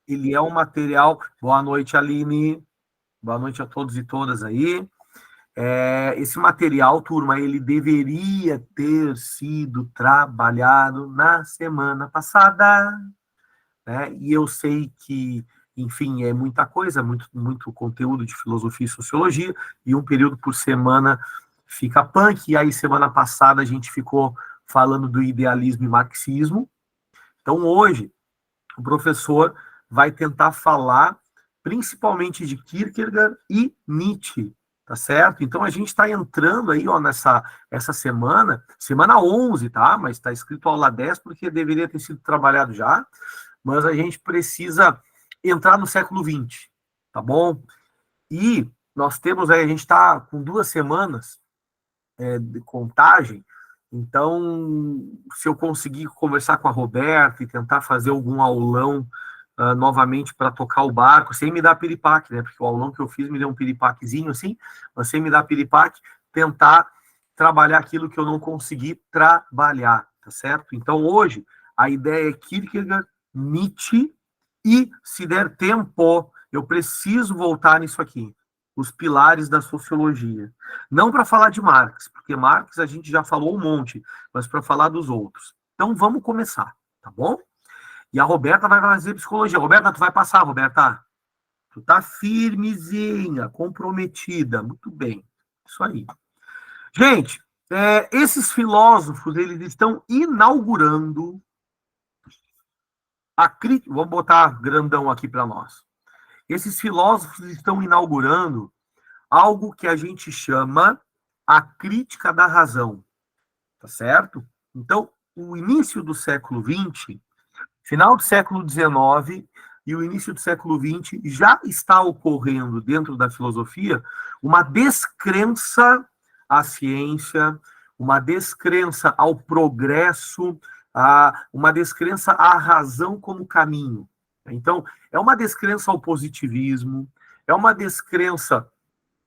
ele é um material... Boa noite, Aline. Boa noite a todos e todas aí. Esse material, turma, ele deveria ter sido trabalhado na semana passada, né? E eu sei que, enfim, é muita coisa, muito conteúdo de filosofia e sociologia, e um período por semana fica punk, e aí semana passada a gente ficou falando do idealismo e marxismo. Então hoje o professor vai tentar falar principalmente de Kierkegaard e Nietzsche, tá certo? Então a gente está entrando aí, ó, essa semana 11, tá? Mas está escrito aula 10 porque deveria ter sido trabalhado já, mas a gente precisa entrar no século XX, tá bom? E nós temos aí, a gente está com 2 semanas de contagem, então, se eu conseguir conversar com a Roberta e tentar fazer algum aulão novamente para tocar o barco, sem me dar piripaque, né? Porque o aulão que eu fiz me deu um piripaquezinho assim, mas sem me dar piripaque, tentar trabalhar aquilo que eu não consegui trabalhar, tá certo? Então, hoje, a ideia é Kierkegaard, Nietzsche e, se der tempo, eu preciso voltar nisso aqui, os pilares da sociologia. Não para falar de Marx, porque Marx a gente já falou um monte, mas para falar dos outros. Então vamos começar, tá bom? E a Roberta vai fazer psicologia. Roberta, tu vai passar, Roberta. Tu tá firmezinha, comprometida. Muito bem. Isso aí. Gente, esses filósofos, eles estão inaugurando a crítica. Vamos botar grandão aqui para nós. Esses filósofos estão inaugurando algo que a gente chama a crítica da razão, tá certo? Então, o início do século XX, final do século XIX e o início do século XX, já está ocorrendo dentro da filosofia uma descrença à ciência, uma descrença ao progresso, uma descrença à razão como caminho. Então, é uma descrença ao positivismo, é uma descrença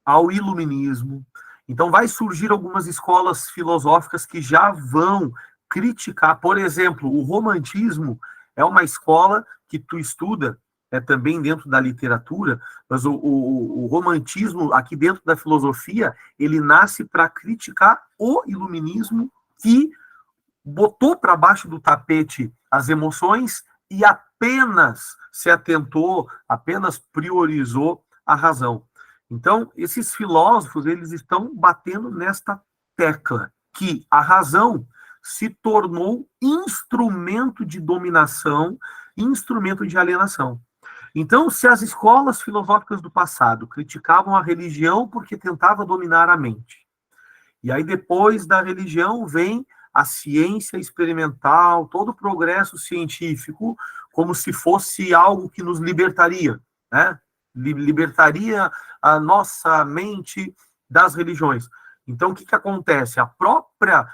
ao iluminismo. Então, vai surgir algumas escolas filosóficas que já vão criticar. Por exemplo, o romantismo é uma escola que tu estuda, também dentro da literatura, mas o romantismo, aqui dentro da filosofia, ele nasce para criticar o iluminismo que botou para baixo do tapete as emoções e apenas se atentou, apenas priorizou a razão. Então, esses filósofos, eles estão batendo nesta tecla, que a razão se tornou instrumento de dominação, instrumento de alienação. Então, se as escolas filosóficas do passado criticavam a religião porque tentava dominar a mente, e aí depois da religião vem a ciência experimental, todo o progresso científico, como se fosse algo que nos libertaria, né? Libertaria a nossa mente das religiões. Então, o que acontece? A própria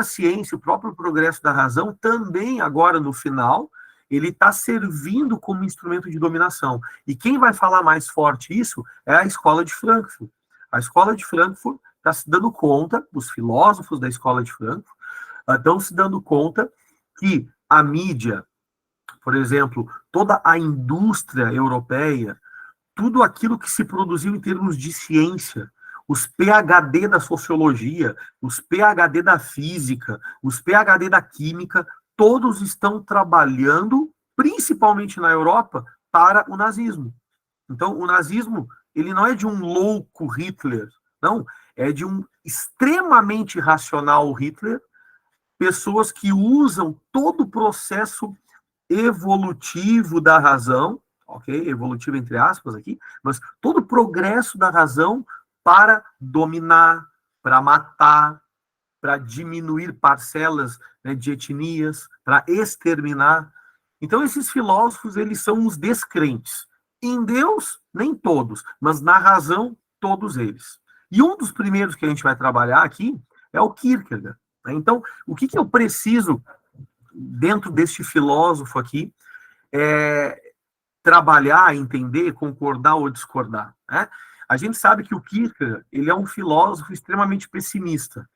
ciência, o próprio progresso da razão, também agora no final, ele está servindo como instrumento de dominação. E quem vai falar mais forte isso é a Escola de Frankfurt. A Escola de Frankfurt está se dando conta, os filósofos da Escola de Frankfurt estão se dando conta que a mídia, por exemplo, toda a indústria europeia, tudo aquilo que se produziu em termos de ciência, os PhD da sociologia, os PhD da física, os PhD da química, todos estão trabalhando, principalmente na Europa, para o nazismo. Então, o nazismo, ele não é de um louco Hitler, não, é de um extremamente racional Hitler, pessoas que usam todo o processo evolutivo da razão, ok? Evolutivo entre aspas aqui, mas todo o progresso da razão para dominar, para matar, para diminuir parcelas, né, de etnias, para exterminar. Então, esses filósofos, eles são os descrentes. Em Deus, nem todos, mas na razão, todos eles. E um dos primeiros que a gente vai trabalhar aqui é o Kierkegaard. Então, o que eu preciso, dentro deste filósofo aqui, trabalhar, entender, concordar ou discordar, né? A gente sabe que o Kierkegaard, ele é um filósofo extremamente pessimista,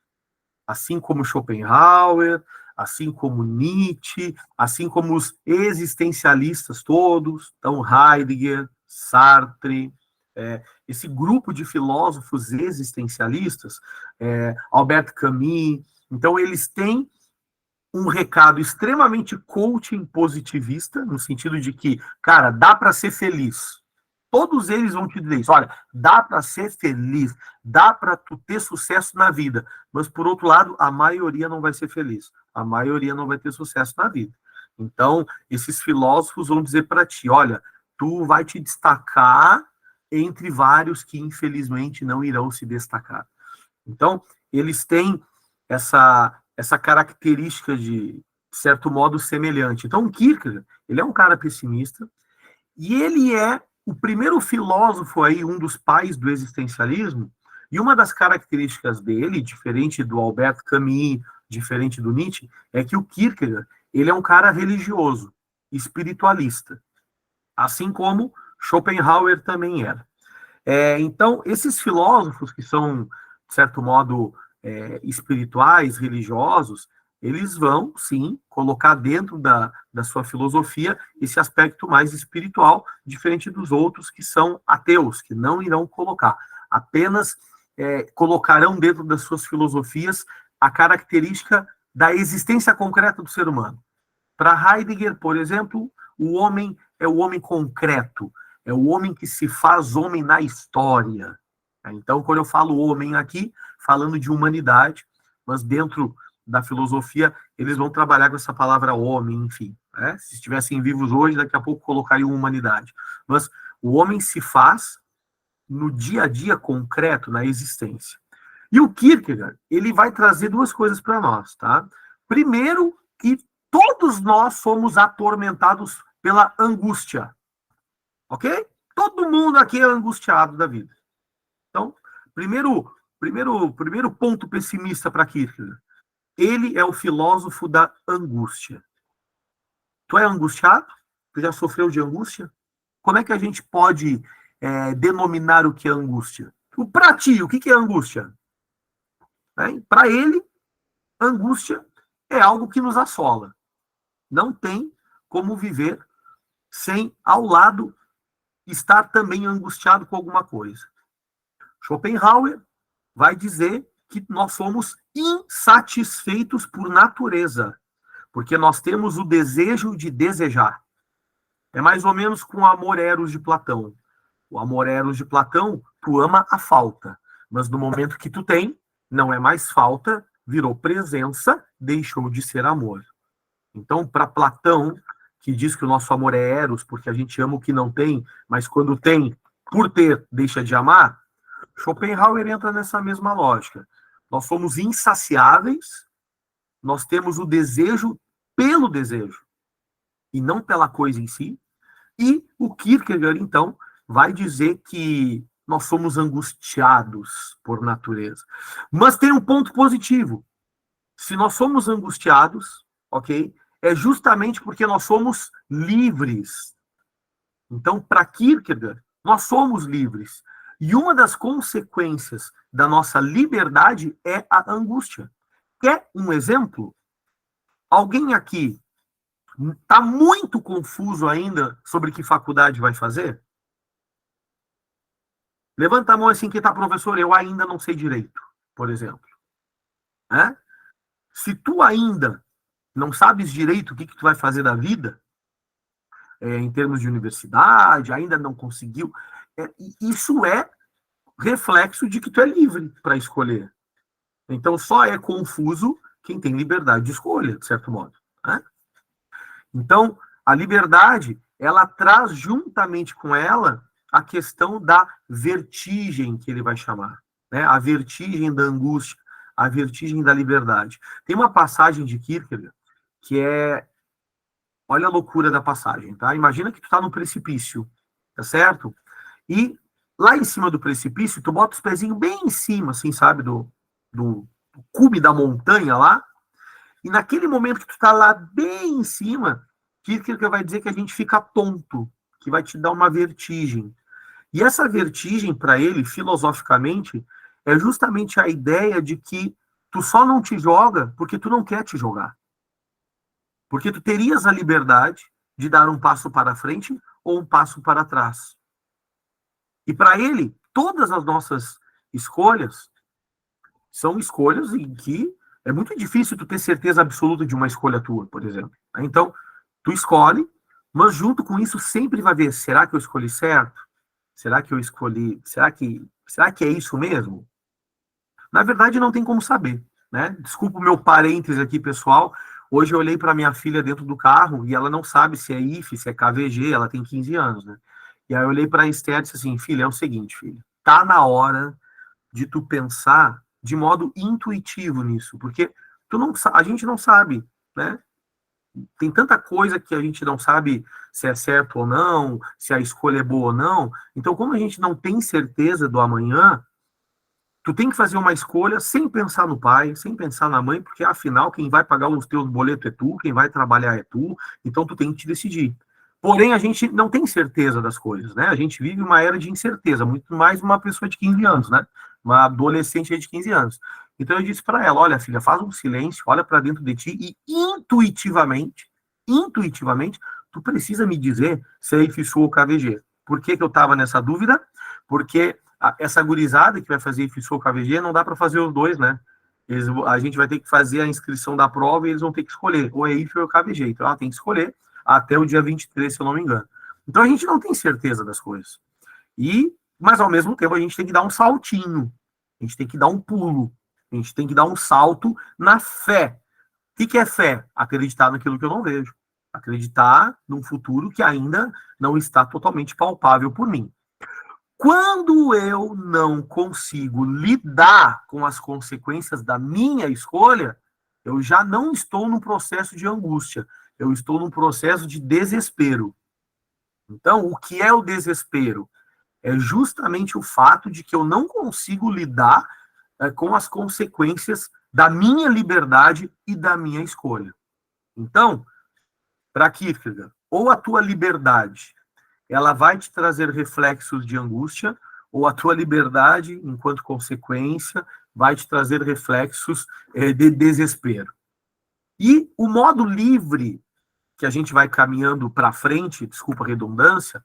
assim como Schopenhauer, assim como Nietzsche, assim como os existencialistas todos, então Heidegger, Sartre, esse grupo de filósofos existencialistas, Albert Camus, então eles têm um recado extremamente coaching positivista, no sentido de que, cara, dá para ser feliz. Todos eles vão te dizer isso. Olha, dá para ser feliz, dá para tu ter sucesso na vida. Mas, por outro lado, a maioria não vai ser feliz. A maioria não vai ter sucesso na vida. Então, esses filósofos vão dizer para ti, olha, tu vai te destacar entre vários que, infelizmente, não irão se destacar. Então, eles têm essa característica de certo modo semelhante. Então, o Kierkegaard, ele é um cara pessimista e ele é o primeiro filósofo aí, um dos pais do existencialismo, e uma das características dele, diferente do Albert Camus, diferente do Nietzsche, é que o Kierkegaard, ele é um cara religioso, espiritualista, assim como Schopenhauer também era. Então, esses filósofos que são, de certo modo, espirituais, religiosos, eles vão, sim, colocar dentro da sua filosofia esse aspecto mais espiritual, diferente dos outros que são ateus, que não irão colocar. Apenas colocarão dentro das suas filosofias a característica da existência concreta do ser humano. Para Heidegger, por exemplo, o homem é o homem concreto, é o homem que se faz homem na história. Então, quando eu falo homem aqui, falando de humanidade, mas dentro da filosofia, eles vão trabalhar com essa palavra homem, enfim. Se estivessem vivos hoje, daqui a pouco colocariam humanidade. Mas o homem se faz no dia a dia concreto, na existência. E o Kierkegaard, ele vai trazer duas coisas para nós, tá? Primeiro, que todos nós somos atormentados pela angústia. Ok? Todo mundo aqui é angustiado da vida. Então, primeiro ponto pessimista para Kierkegaard. Ele é o filósofo da angústia. Tu é angustiado? Tu já sofreu de angústia? Como é que a gente pode denominar o que é angústia? Para ti, o que é angústia? Para ele, angústia é algo que nos assola. Não tem como viver sem, ao lado, estar também angustiado com alguma coisa. Schopenhauer vai dizer que nós somos insatisfeitos por natureza, porque nós temos o desejo de desejar. É mais ou menos com o amor eros de Platão. O amor eros de Platão, tu ama a falta, mas no momento que tu tem, não é mais falta, virou presença, deixou de ser amor. Então, para Platão, que diz que o nosso amor é eros, porque a gente ama o que não tem, mas quando tem, por ter, deixa de amar, Schopenhauer entra nessa mesma lógica. Nós somos insaciáveis, nós temos o desejo pelo desejo, e não pela coisa em si, e o Kierkegaard, então, vai dizer que nós somos angustiados por natureza. Mas tem um ponto positivo. Se nós somos angustiados, ok? É justamente porque nós somos livres. Então, para Kierkegaard, nós somos livres. E uma das consequências da nossa liberdade é a angústia. Quer um exemplo? Alguém aqui está muito confuso ainda sobre que faculdade vai fazer? Levanta a mão assim que está, professor, eu ainda não sei direito, por exemplo. Se tu ainda não sabes direito o que tu vai fazer da vida, em termos de universidade, ainda não conseguiu, isso é reflexo de que tu é livre para escolher. Então, só é confuso quem tem liberdade de escolha, de certo modo. Então, a liberdade, ela traz juntamente com ela a questão da vertigem, que ele vai chamar. A vertigem da angústia, a vertigem da liberdade. Tem uma passagem de Kierkegaard que é... Olha a loucura da passagem, tá? Imagina que tu tá no precipício, tá certo? E lá em cima do precipício, tu bota os pezinhos bem em cima, assim, sabe? Do cume da montanha lá. E naquele momento que tu tá lá bem em cima, Kierkegaard vai dizer que a gente fica tonto, que vai te dar uma vertigem. E essa vertigem, para ele, filosoficamente, é justamente a ideia de que tu só não te joga porque tu não quer te jogar. Porque tu terias a liberdade de dar um passo para frente ou um passo para trás. E para ele, todas as nossas escolhas são escolhas em que é muito difícil tu ter certeza absoluta de uma escolha tua, por exemplo. Então, tu escolhe, mas junto com isso sempre vai ver, será que eu escolhi certo? Será que eu escolhi? Será que é isso mesmo? Na verdade, não tem como saber, né? Desculpa o meu parêntese aqui, pessoal. Hoje eu olhei para minha filha dentro do carro e ela não sabe se é IF, se é KVG, ela tem 15 anos, né? E aí eu olhei para a Esther e disse assim, filha, é o seguinte, filha, tá na hora de tu pensar de modo intuitivo nisso, porque a gente não sabe, né? Tem tanta coisa que a gente não sabe se é certo ou não, se a escolha é boa ou não. Então, como a gente não tem certeza do amanhã, tu tem que fazer uma escolha sem pensar no pai, sem pensar na mãe, porque afinal quem vai pagar os teus boletos é tu, quem vai trabalhar é tu, então tu tem que te decidir. Porém, a gente não tem certeza das coisas, né? A gente vive uma era de incerteza, muito mais uma pessoa de 15 anos, né? Uma adolescente de 15 anos. Então eu disse para ela, olha filha, faz um silêncio, olha para dentro de ti e intuitivamente, tu precisa me dizer se é IFSU ou KVG. Por que que eu estava nessa dúvida? Porque essa gurizada que vai fazer IFSU ou KVG, não dá para fazer os dois, né? A gente vai ter que fazer a inscrição da prova e eles vão ter que escolher, ou é IF ou é KVG. Então ela tem que escolher até o dia 23, se eu não me engano. Então a gente não tem certeza das coisas. Mas ao mesmo tempo a gente tem que dar um saltinho, a gente tem que dar um pulo, a gente tem que dar um salto na fé. O que é fé? Acreditar naquilo que eu não vejo. Acreditar num futuro que ainda não está totalmente palpável por mim. Quando eu não consigo lidar com as consequências da minha escolha, eu já não estou num processo de angústia, eu estou num processo de desespero. Então, o que é o desespero? É justamente o fato de que eu não consigo lidar com as consequências da minha liberdade e da minha escolha. Então, para Kierkegaard, ou a tua liberdade ela vai te trazer reflexos de angústia, ou a tua liberdade, enquanto consequência, vai te trazer reflexos de desespero. E o modo livre que a gente vai caminhando para frente, desculpa a redundância,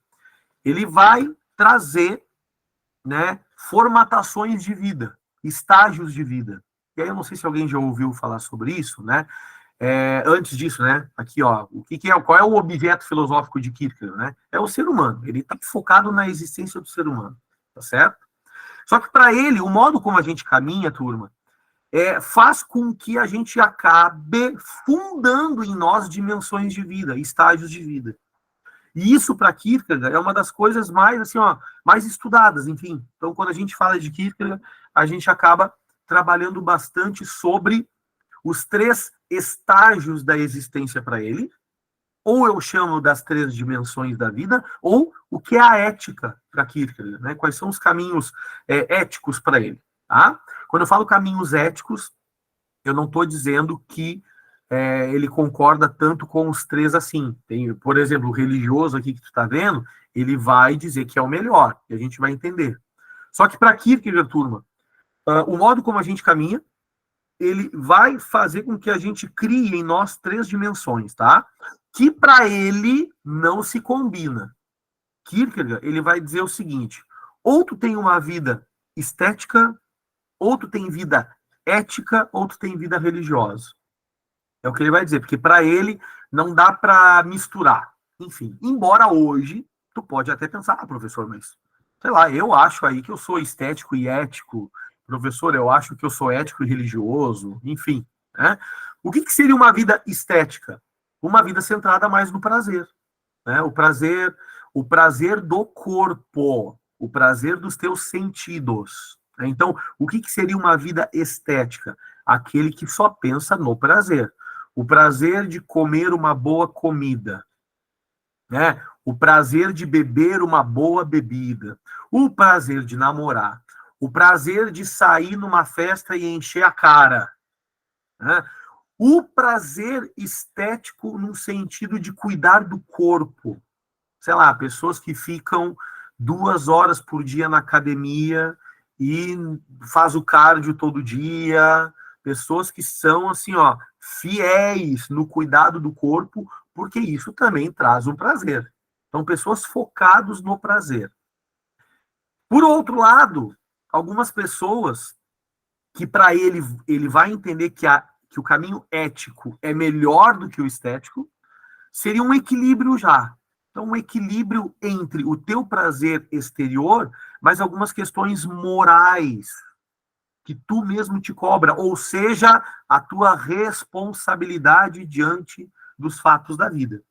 ele vai trazer, né, formatações de vida, estágios de vida. E aí eu não sei se alguém já ouviu falar sobre isso, né? Antes disso, né? Aqui, ó, qual é o objeto filosófico de Kierkegaard, né? É o ser humano. Ele está focado na existência do ser humano, tá certo? Só que para ele, o modo como a gente caminha, turma, faz com que a gente acabe fundando em nós dimensões de vida, estágios de vida. E isso para Kierkegaard é uma das coisas mais assim, ó, mais estudadas, enfim. Então, quando a gente fala de Kierkegaard, a gente acaba trabalhando bastante sobre os 3 estágios da existência para ele, ou eu chamo das 3 dimensões da vida, ou o que é a ética para Kierkegaard, né? Quais são os caminhos éticos para ele, tá? Quando eu falo caminhos éticos, eu não estou dizendo que ele concorda tanto com os 3 assim. Tem, por exemplo, o religioso aqui que tu está vendo, ele vai dizer que é o melhor, e a gente vai entender. Só que para Kierkegaard, turma, o modo como a gente caminha, ele vai fazer com que a gente crie em nós 3 dimensões, tá? Que para ele não se combina. Kierkegaard, ele vai dizer o seguinte: ou tu tem uma vida estética, ou tu tem vida ética, ou tu tem vida religiosa. É o que ele vai dizer, porque para ele não dá para misturar. Enfim, embora hoje tu pode até pensar, professor, mas sei lá, eu acho aí que eu sou estético e ético, professor, eu acho que eu sou ético e religioso, enfim, né? O que seria uma vida estética? Uma vida centrada mais no prazer, né? O prazer do corpo, o prazer dos teus sentidos. Né? Então, o que seria uma vida estética? Aquele que só pensa no prazer. O prazer de comer uma boa comida, né? O prazer de beber uma boa bebida, o prazer de namorar, o prazer de sair numa festa e encher a cara, né? O prazer estético no sentido de cuidar do corpo. Sei lá, pessoas que ficam 2 horas por dia na academia e faz o cardio todo dia, pessoas que são, assim, ó, fiéis no cuidado do corpo, porque isso também traz um prazer. Então, pessoas focadas no prazer. Por outro lado, algumas pessoas que para ele vai entender que o caminho ético é melhor do que o estético, seria um equilíbrio já. Então, um equilíbrio entre o teu prazer exterior, mas algumas questões morais que tu mesmo te cobra, ou seja, a tua responsabilidade diante dos fatos da vida.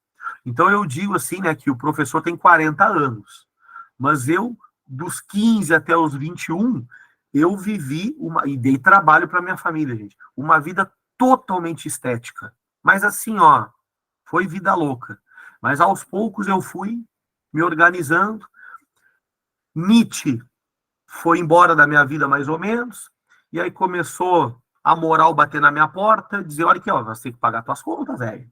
Então, eu digo assim, né, que o professor tem 40 anos, mas eu, dos 15 até os 21, eu vivi e dei trabalho para minha família, gente. Uma vida totalmente estética. Mas assim, ó, foi vida louca. Mas aos poucos eu fui me organizando. Nietzsche foi embora da minha vida mais ou menos. E aí começou a moral bater na minha porta, dizer, olha aqui, ó, você tem que pagar tuas contas, velho.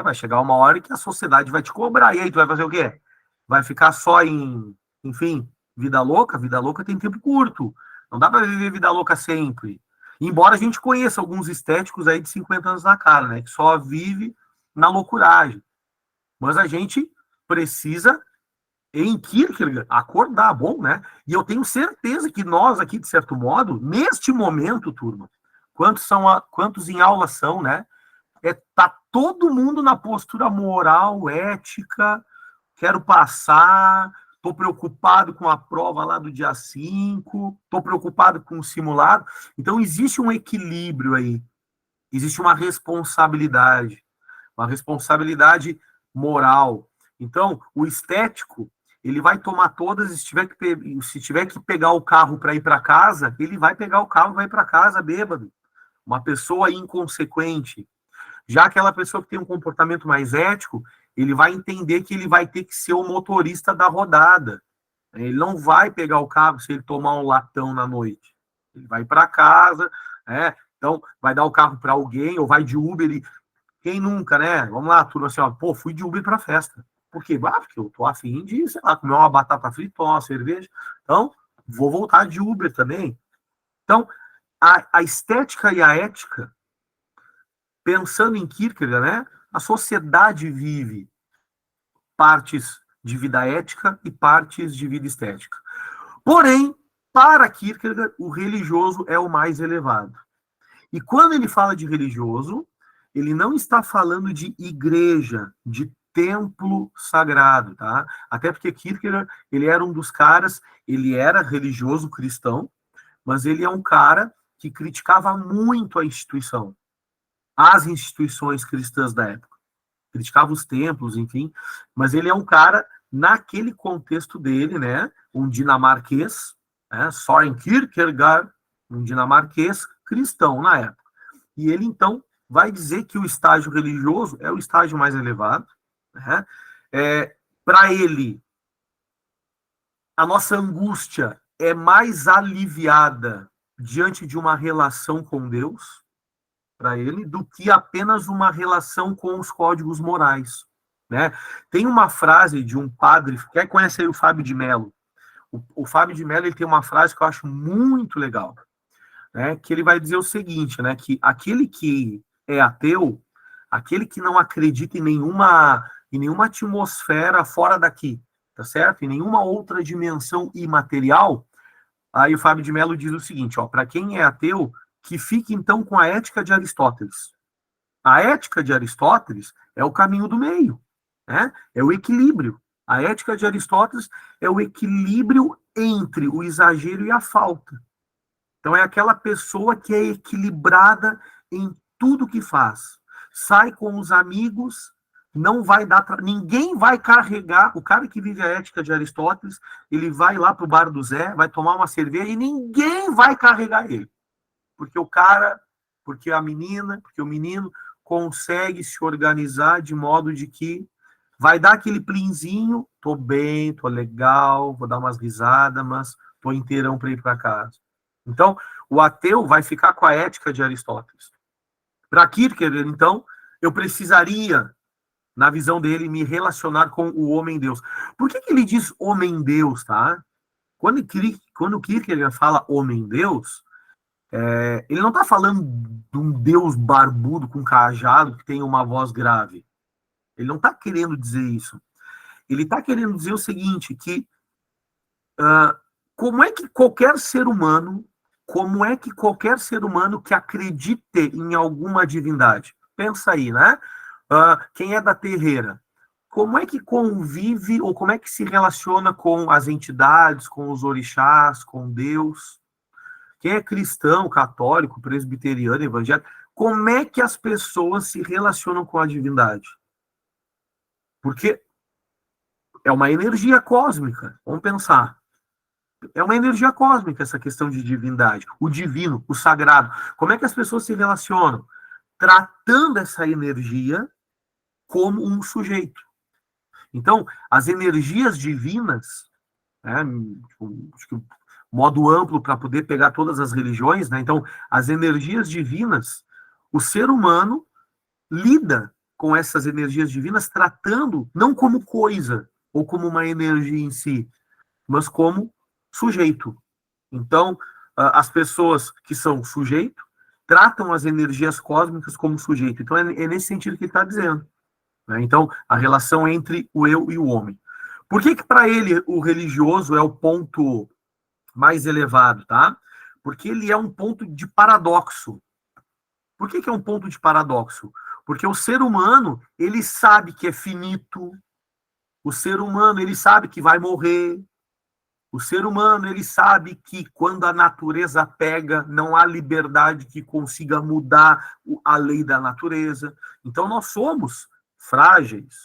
Vai chegar uma hora que a sociedade vai te cobrar. E aí tu vai fazer o quê? Vai ficar só enfim, vida louca? Vida louca tem tempo curto. Não dá para viver vida louca sempre. Embora a gente conheça alguns estéticos aí de 50 anos na cara, né? Que só vive na loucuragem. Mas a gente precisa, em Kierkegaard, acordar, bom, né? E eu tenho certeza que nós aqui, de certo modo, neste momento, turma, quantos em aula são, né? Tá todo mundo na postura moral, ética, quero passar, estou preocupado com a prova lá do dia 5, estou preocupado com o simulado. Então, existe um equilíbrio aí, existe uma responsabilidade moral. Então, o estético, ele vai tomar todas, se tiver que pegar o carro para ir para casa, ele vai pegar o carro e vai para casa bêbado. Uma pessoa inconsequente. Já aquela pessoa que tem um comportamento mais ético, ele vai entender que ele vai ter que ser o motorista da rodada. Ele não vai pegar o carro se ele tomar um latão na noite. Ele vai para casa, né? Então vai dar o carro para alguém, ou vai de Uber. Quem nunca, né? Vamos lá, turma, assim, ó, pô, fui de Uber para festa. Por quê? Porque eu tô afim de, sei lá, comer uma batata frita, uma cerveja. Então, vou voltar de Uber também. Então, a estética e a ética, pensando em Kierkegaard, né? A sociedade vive partes de vida ética e partes de vida estética. Porém, para Kierkegaard, o religioso é o mais elevado. E quando ele fala de religioso, ele não está falando de igreja, de templo sagrado, tá? Até porque Kierkegaard, ele era um dos caras, ele era religioso cristão, mas ele é um cara que criticava muito a instituição, as instituições cristãs da época. Criticava os templos, enfim, mas ele é um cara, naquele contexto dele, né, um dinamarquês, né, Søren Kierkegaard, um dinamarquês cristão na época. E ele, então, vai dizer que o estágio religioso é o estágio mais elevado, né? Para ele, a nossa angústia é mais aliviada diante de uma relação com Deus, para ele, do que apenas uma relação com os códigos morais, né? Tem uma frase de um padre, quem conhece aí o Fábio de Mello? O Fábio de Mello, ele tem uma frase que eu acho muito legal, né? Que ele vai dizer o seguinte, né? Que aquele que é ateu, aquele que não acredita em nenhuma atmosfera fora daqui, tá certo? Em nenhuma outra dimensão imaterial. Aí o Fábio de Mello diz o seguinte, ó, para quem é ateu, que fique então com a ética de Aristóteles. A ética de Aristóteles é o caminho do meio, né? É o equilíbrio. A ética de Aristóteles é o equilíbrio entre o exagero e a falta. Então é aquela pessoa que é equilibrada em tudo que faz. Sai com os amigos, não vai dar ninguém vai carregar. O cara que vive a ética de Aristóteles, ele vai lá pro bar do Zé, vai tomar uma cerveja e ninguém vai carregar ele. Porque a menina, porque o menino consegue se organizar de modo de que vai dar aquele plinzinho, tô bem, tô legal, vou dar umas risadas, mas tô inteirão para ir para casa. Então, o ateu vai ficar com a ética de Aristóteles. Para Kierkegaard, então, eu precisaria, na visão dele, me relacionar com o homem-deus. Por que ele diz homem-deus, tá? Quando Kierkegaard fala homem-deus, Ele não está falando de um Deus barbudo com cajado que tem uma voz grave. Ele não está querendo dizer isso. Ele está querendo dizer o seguinte, que como é que qualquer ser humano, que acredite em alguma divindade, pensa aí, né? Quem é da terreira, como é que convive ou como é que se relaciona com as entidades, com os orixás, com Deus? Quem é cristão, católico, presbiteriano, evangélico, como é que as pessoas se relacionam com a divindade? Porque é uma energia cósmica, vamos pensar. É uma energia cósmica essa questão de divindade, o divino, o sagrado. Como é que as pessoas se relacionam? Tratando essa energia como um sujeito. Então, as energias divinas, né, acho que modo amplo para poder pegar todas as religiões, né? Então, as energias divinas, o ser humano lida com essas energias divinas tratando não como coisa ou como uma energia em si, mas como sujeito. Então, as pessoas que são sujeito tratam as energias cósmicas como sujeito. Então, é nesse sentido que ele está dizendo. Né? Então, a relação entre o eu e o homem. Por que para ele o religioso é o ponto mais elevado, tá? Porque ele é um ponto de paradoxo. Por que é um ponto de paradoxo? Porque o ser humano, ele sabe que é finito, o ser humano, ele sabe que vai morrer, o ser humano, ele sabe que quando a natureza pega, não há liberdade que consiga mudar a lei da natureza. Então, nós somos frágeis,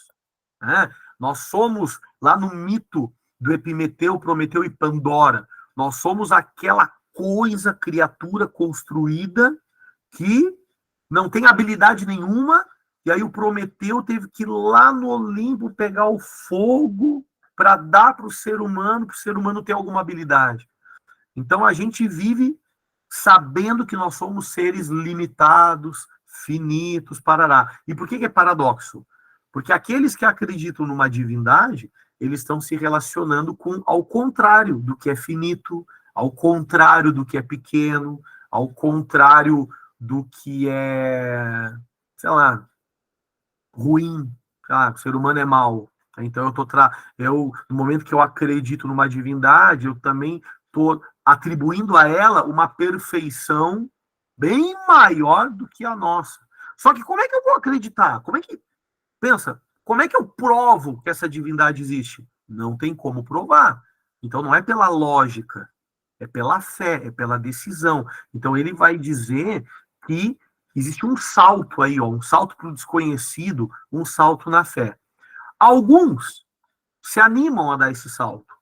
né? Nós somos, lá no mito do Epimeteu, Prometeu e Pandora, nós somos aquela coisa, criatura construída que não tem habilidade nenhuma, e aí o Prometeu teve que ir lá no Olimpo pegar o fogo para dar para o ser humano ter alguma habilidade. Então a gente vive sabendo que nós somos seres limitados, finitos, parará. E por que é paradoxo? Porque aqueles que acreditam numa divindade, eles estão se relacionando com ao contrário do que é finito, ao contrário do que é pequeno, ao contrário do que é, sei lá, ruim. O ser humano é mau. Então no momento que eu acredito numa divindade, eu também estou atribuindo a ela uma perfeição bem maior do que a nossa. Só que como é que eu vou acreditar? Como é que eu provo que essa divindade existe? Não tem como provar. Então não é pela lógica, é pela fé, é pela decisão. Então ele vai dizer que existe um salto aí, ó, um salto para o desconhecido, um salto na fé. Alguns se animam a dar esse salto.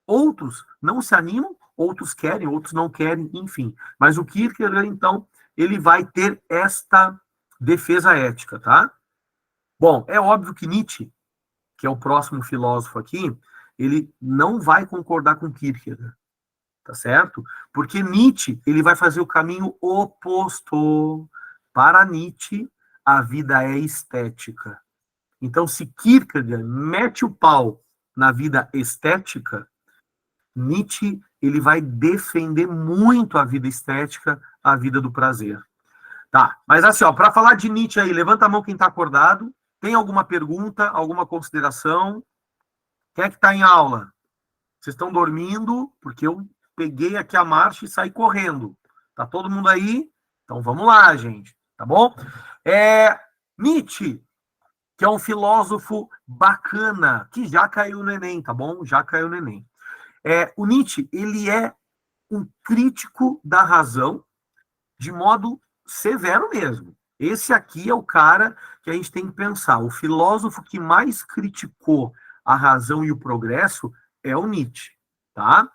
Outros não se animam, outros querem, outros não querem, enfim. Mas o Kierkegaard, então, ele vai ter esta defesa ética, tá? Bom, é óbvio que Nietzsche, que é o próximo filósofo aqui, ele não vai concordar com Kierkegaard, tá certo? Porque Nietzsche, ele vai fazer o caminho oposto. Para Nietzsche, a vida é estética. Então, se Kierkegaard mete o pau na vida estética, Nietzsche ele vai defender muito a vida estética, a vida do prazer. Tá, mas assim, ó, para falar de Nietzsche aí, levanta a mão quem está acordado. Tem alguma pergunta, alguma consideração? Quem é que está em aula? Vocês estão dormindo, porque eu peguei aqui a marcha e saí correndo. Tá todo mundo aí? Então vamos lá, gente, tá bom? Nietzsche, que é um filósofo bacana, que já caiu no Enem, tá bom? Já caiu no Enem. O Nietzsche, ele é um crítico da razão de modo severo mesmo. Esse aqui é o cara que a gente tem que pensar. O filósofo que mais criticou a razão e o progresso é o Nietzsche, tá?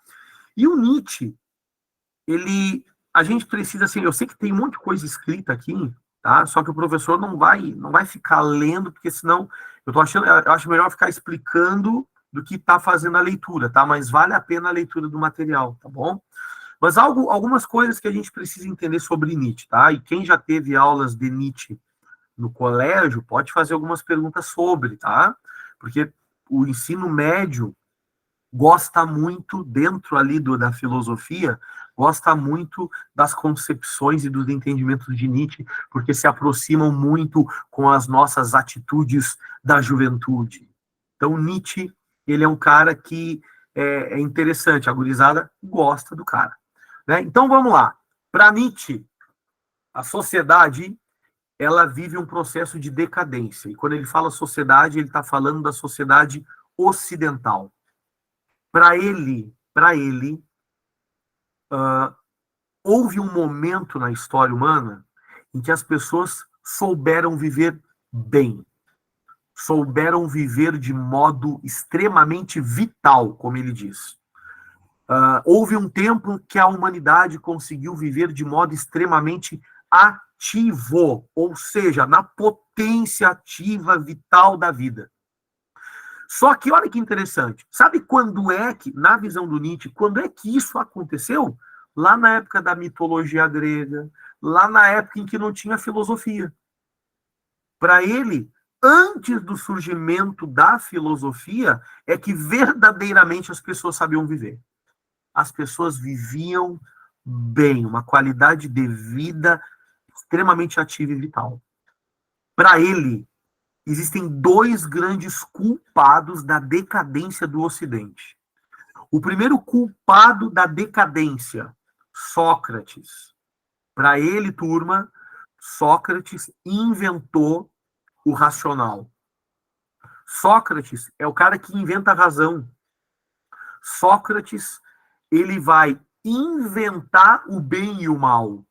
E o Nietzsche, a gente precisa, assim, eu sei que tem um monte de coisa escrita aqui, tá? Só que o professor não vai ficar lendo, porque senão eu acho melhor ficar explicando do que tá fazendo a leitura, tá? Mas vale a pena a leitura do material, tá bom? Mas algumas coisas que a gente precisa entender sobre Nietzsche, tá? E quem já teve aulas de Nietzsche no colégio pode fazer algumas perguntas sobre, tá? Porque o ensino médio, gosta muito, dentro ali da filosofia, gosta muito das concepções e dos entendimentos de Nietzsche, porque se aproximam muito com as nossas atitudes da juventude. Então, Nietzsche, ele é um cara que é interessante, a gurizada gosta do cara. Né? Então, vamos lá. Para Nietzsche, a sociedade, ela vive um processo de decadência. E quando ele fala sociedade, ele está falando da sociedade ocidental. Para ele, houve um momento na história humana em que as pessoas souberam viver bem, souberam viver de modo extremamente vital, como ele diz. Houve um tempo que a humanidade conseguiu viver de modo extremamente ativo, ou seja, na potência ativa vital da vida. Só que olha que interessante, sabe quando é que, na visão do Nietzsche, quando é que isso aconteceu? Lá na época da mitologia grega, lá na época em que não tinha filosofia. Para ele, antes do surgimento da filosofia, é que verdadeiramente as pessoas sabiam viver. As pessoas viviam bem, uma qualidade de vida extremamente ativa e vital. Para ele, existem dois grandes culpados da decadência do Ocidente. O primeiro culpado da decadência, Sócrates. Para ele, turma, Sócrates inventou o racional. Sócrates é o cara que inventa a razão. Sócrates, ele vai inventar o bem e o mal.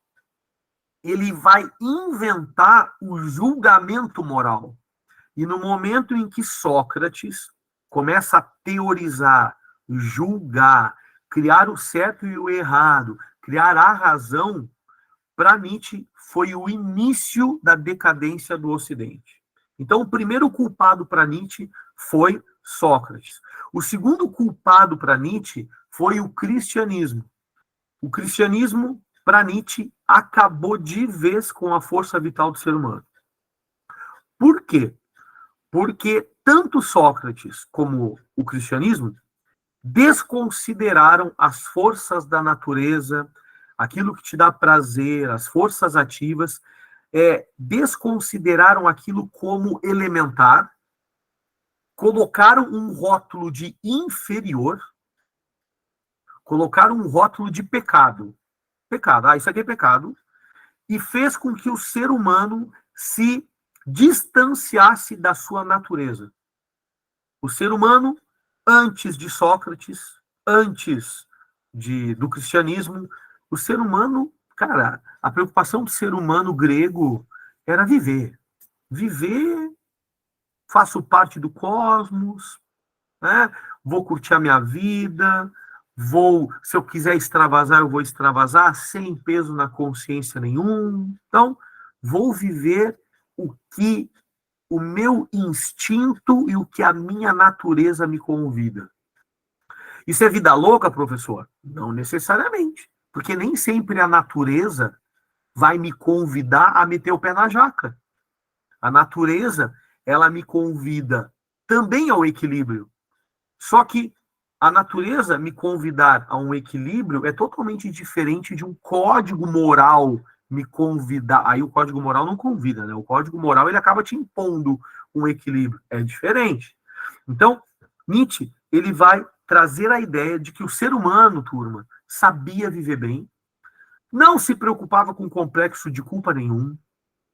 Ele vai inventar o julgamento moral. E no momento em que Sócrates começa a teorizar, julgar, criar o certo e o errado, criar a razão, para Nietzsche foi o início da decadência do Ocidente. Então, o primeiro culpado para Nietzsche foi Sócrates. O segundo culpado para Nietzsche foi o cristianismo. O cristianismo, para Nietzsche, acabou de vez com a força vital do ser humano. Por quê? Porque tanto Sócrates como o cristianismo desconsideraram as forças da natureza, aquilo que te dá prazer, as forças ativas, desconsideraram aquilo como elementar, colocaram um rótulo de inferior, colocaram um rótulo de pecado. Pecado, isso aqui é pecado, e fez com que o ser humano se distanciasse da sua natureza. O ser humano, antes de Sócrates, antes do cristianismo, o ser humano, cara, a preocupação do ser humano grego era viver. Viver, faço parte do cosmos, né? Vou curtir a minha vida, se eu quiser extravasar, eu vou extravasar sem peso na consciência nenhum. Então, vou viver o que o meu instinto e o que a minha natureza me convida. Isso é vida louca, professor? Não necessariamente, porque nem sempre a natureza vai me convidar a meter o pé na jaca. A natureza, ela me convida também ao equilíbrio. Só que a natureza me convidar a um equilíbrio é totalmente diferente de um código moral me convidar. Aí o código moral não convida, né? O código moral, ele acaba te impondo um equilíbrio. É diferente. Então, Nietzsche, ele vai trazer a ideia de que o ser humano, turma, sabia viver bem, não se preocupava com complexo de culpa nenhum,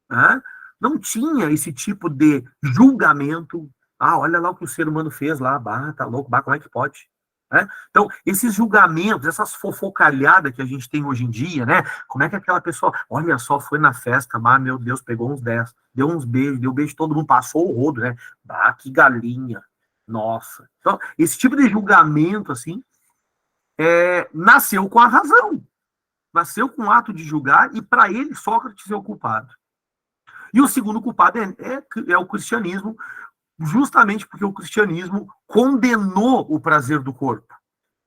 né? Não tinha esse tipo de julgamento. Ah, olha lá o que o ser humano fez lá, bah, tá louco, bah, como é que pode? Né? Então, esses julgamentos, essas fofocalhadas que a gente tem hoje em dia, né? Como é que aquela pessoa, olha só, foi na festa, bah, meu Deus, pegou uns 10, deu uns beijos, deu beijo, todo mundo passou o rodo, né? Bah, que galinha, nossa. Então, esse tipo de julgamento, assim, nasceu com a razão, nasceu com o ato de julgar, e para ele, Sócrates é o culpado. E o segundo culpado é o cristianismo, justamente porque o cristianismo condenou o prazer do corpo.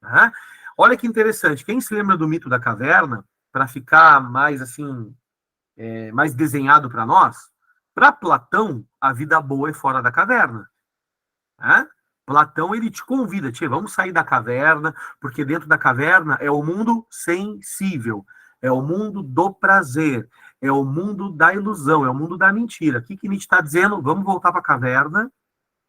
Né? Olha que interessante, quem se lembra do mito da caverna, para ficar mais assim, mais desenhado para nós, para Platão, a vida boa é fora da caverna. Né? Platão, ele te convida, tia, vamos sair da caverna, porque dentro da caverna é o mundo sensível, é o mundo do prazer, é o mundo da ilusão, é o mundo da mentira. O que Nietzsche está dizendo? Vamos voltar para a caverna,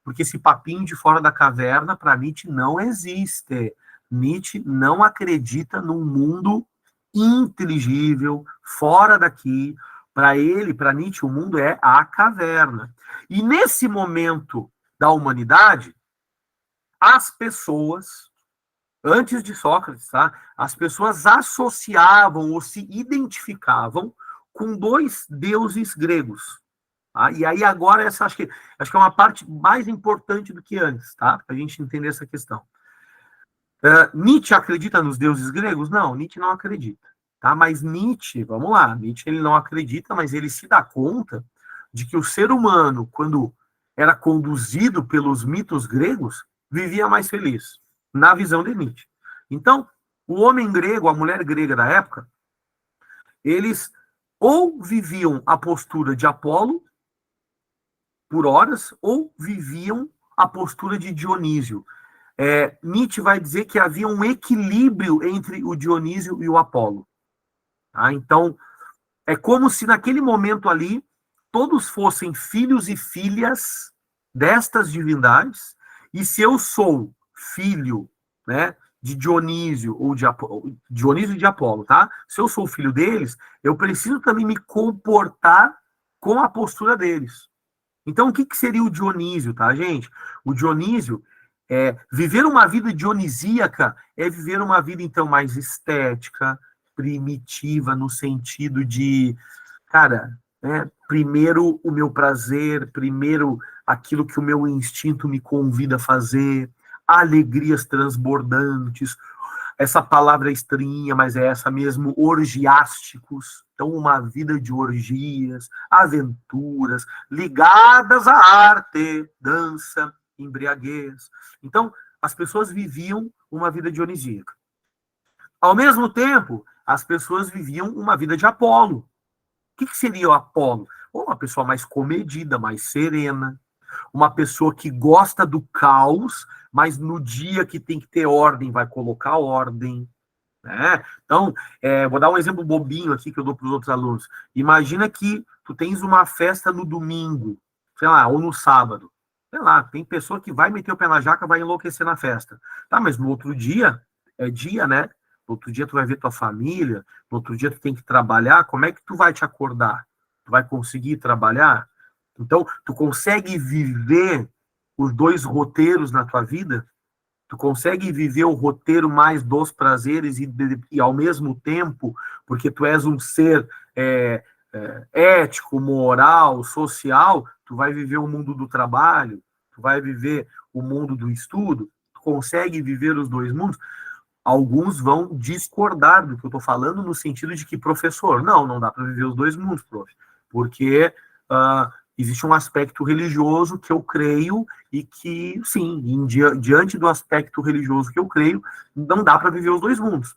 porque esse papinho de fora da caverna, para Nietzsche, não existe. Nietzsche não acredita num mundo inteligível, fora daqui. Para ele, para Nietzsche, o mundo é a caverna. E nesse momento da humanidade, as pessoas, antes de Sócrates, tá? As pessoas associavam ou se identificavam com dois deuses gregos. Tá? E aí agora essa acho que é uma parte mais importante do que antes, tá? Para a gente entender essa questão. Nietzsche acredita nos deuses gregos? Não, Nietzsche não acredita. Tá? Mas Nietzsche, vamos lá, Nietzsche ele não acredita, mas ele se dá conta de que o ser humano, quando era conduzido pelos mitos gregos, vivia mais feliz, na visão de Nietzsche. Então, o homem grego, a mulher grega da época, eles ou viviam a postura de Apolo por horas, ou viviam a postura de Dionísio. Nietzsche vai dizer que havia um equilíbrio entre o Dionísio e o Apolo. Tá? Então, é como se naquele momento ali todos fossem filhos e filhas destas divindades, e se eu sou filho, né, de Dionísio ou de Apolo, Dionísio e de Apolo, tá? Se eu sou filho deles, eu preciso também me comportar com a postura deles. Então, o que seria o Dionísio, tá, gente? O Dionísio viver uma vida dionisíaca é viver uma vida, então, mais estética, primitiva, no sentido de, cara, primeiro o meu prazer, primeiro aquilo que o meu instinto me convida a fazer, alegrias transbordantes, essa palavra é estranha, mas é essa mesmo, orgiásticos. Então, uma vida de orgias, aventuras, ligadas à arte, dança, embriaguez. Então, as pessoas viviam uma vida dionisíaca. Ao mesmo tempo, as pessoas viviam uma vida de Apolo. O que seria o Apolo? Uma pessoa mais comedida, mais serena, uma pessoa que gosta do caos, mas no dia que tem que ter ordem, vai colocar ordem. Né? Então, vou dar um exemplo bobinho aqui que eu dou para os outros alunos. Imagina que tu tens uma festa no domingo, sei lá, ou no sábado. Sei lá, tem pessoa que vai meter o pé na jaca, vai enlouquecer na festa. Tá, mas no outro dia, é dia, né? No outro dia tu vai ver tua família, no outro dia tu tem que trabalhar, como é que tu vai te acordar? Tu vai conseguir trabalhar? Então, tu consegue viver os dois roteiros na tua vida? Tu consegue viver o roteiro mais dos prazeres e ao mesmo tempo, porque tu és um ser ético, moral, social, tu vai viver o mundo do trabalho, tu vai viver o mundo do estudo, tu consegue viver os dois mundos? Alguns vão discordar do que eu estou falando no sentido de que, professor, não dá para viver os dois mundos, prof, porque existe um aspecto religioso que eu creio e que, sim, diante do aspecto religioso que eu creio, não dá para viver os dois mundos.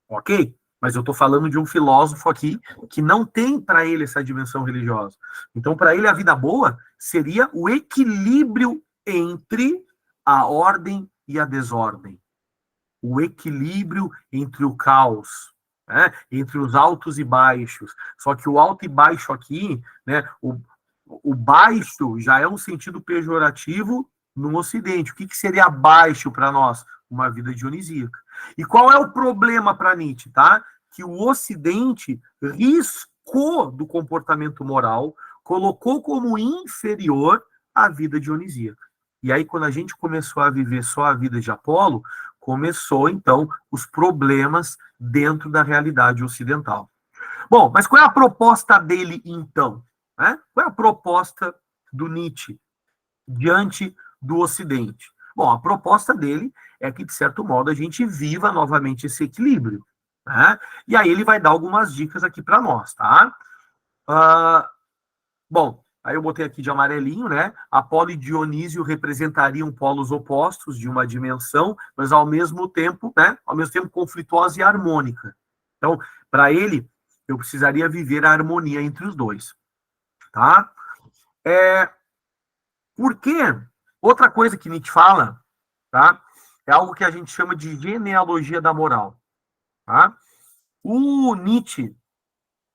Ok? Mas eu estou falando de um filósofo aqui que não tem para ele essa dimensão religiosa. Então, para ele, a vida boa seria o equilíbrio entre a ordem e a desordem. O equilíbrio entre o caos, né? Entre os altos e baixos. Só que o alto e baixo aqui, né? O baixo já é um sentido pejorativo no Ocidente. O que seria baixo para nós? Uma vida dionisíaca. E qual é o problema para Nietzsche, tá? Que o Ocidente riscou do comportamento moral, colocou como inferior a vida dionisíaca. E aí, quando a gente começou a viver só a vida de Apolo, começou, então, os problemas dentro da realidade ocidental. Bom, mas qual é a proposta dele, então? Qual é a proposta do Nietzsche diante do Ocidente? Bom, a proposta dele é que, de certo modo, a gente viva novamente esse equilíbrio. Né? E aí ele vai dar algumas dicas aqui para nós, tá? Bom, aí eu botei aqui de amarelinho, né? Apolo e Dionísio representariam polos opostos de uma dimensão, mas ao mesmo tempo, né? Ao mesmo tempo conflituosa e harmônica. Então, para ele, eu precisaria viver a harmonia entre os dois. Tá? Por que Outra coisa que Nietzsche fala, tá? É algo que a gente chama de genealogia da moral, tá? O Nietzsche,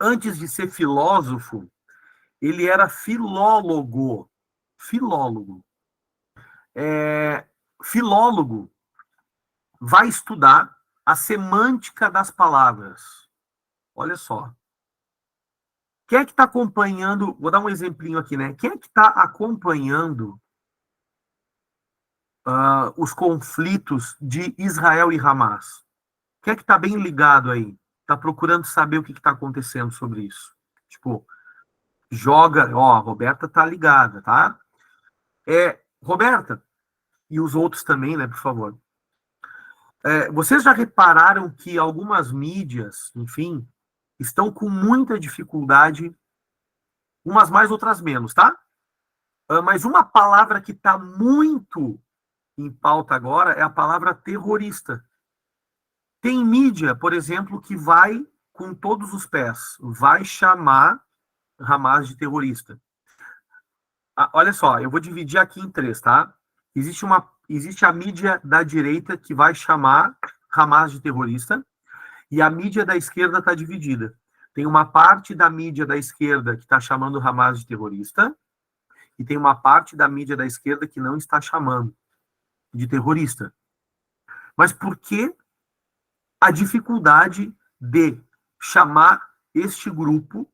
antes de ser filósofo, ele era filólogo. Filólogo. Filólogo vai estudar a semântica das palavras. Olha só. Quem é que está acompanhando? Vou dar um exemplinho aqui, né? Quem é que está acompanhando os conflitos de Israel e Hamas? Quem é que está bem ligado aí? Está procurando saber o que está acontecendo sobre isso? Tipo, joga. Ó, a Roberta tá ligada, tá? Roberta, e os outros também, né, por favor. Vocês já repararam que algumas mídias, enfim, estão com muita dificuldade, umas mais, outras menos, tá? Mas uma palavra que está muito em pauta agora é a palavra terrorista. Tem mídia, por exemplo, que vai com todos os pés, vai chamar Hamas de terrorista. Olha só, eu vou dividir aqui em três, tá? Existe a mídia da direita que vai chamar Hamas de terrorista, e a mídia da esquerda está dividida. Tem uma parte da mídia da esquerda que está chamando Hamas de terrorista, e tem uma parte da mídia da esquerda que não está chamando de terrorista. Mas por que a dificuldade de chamar este grupo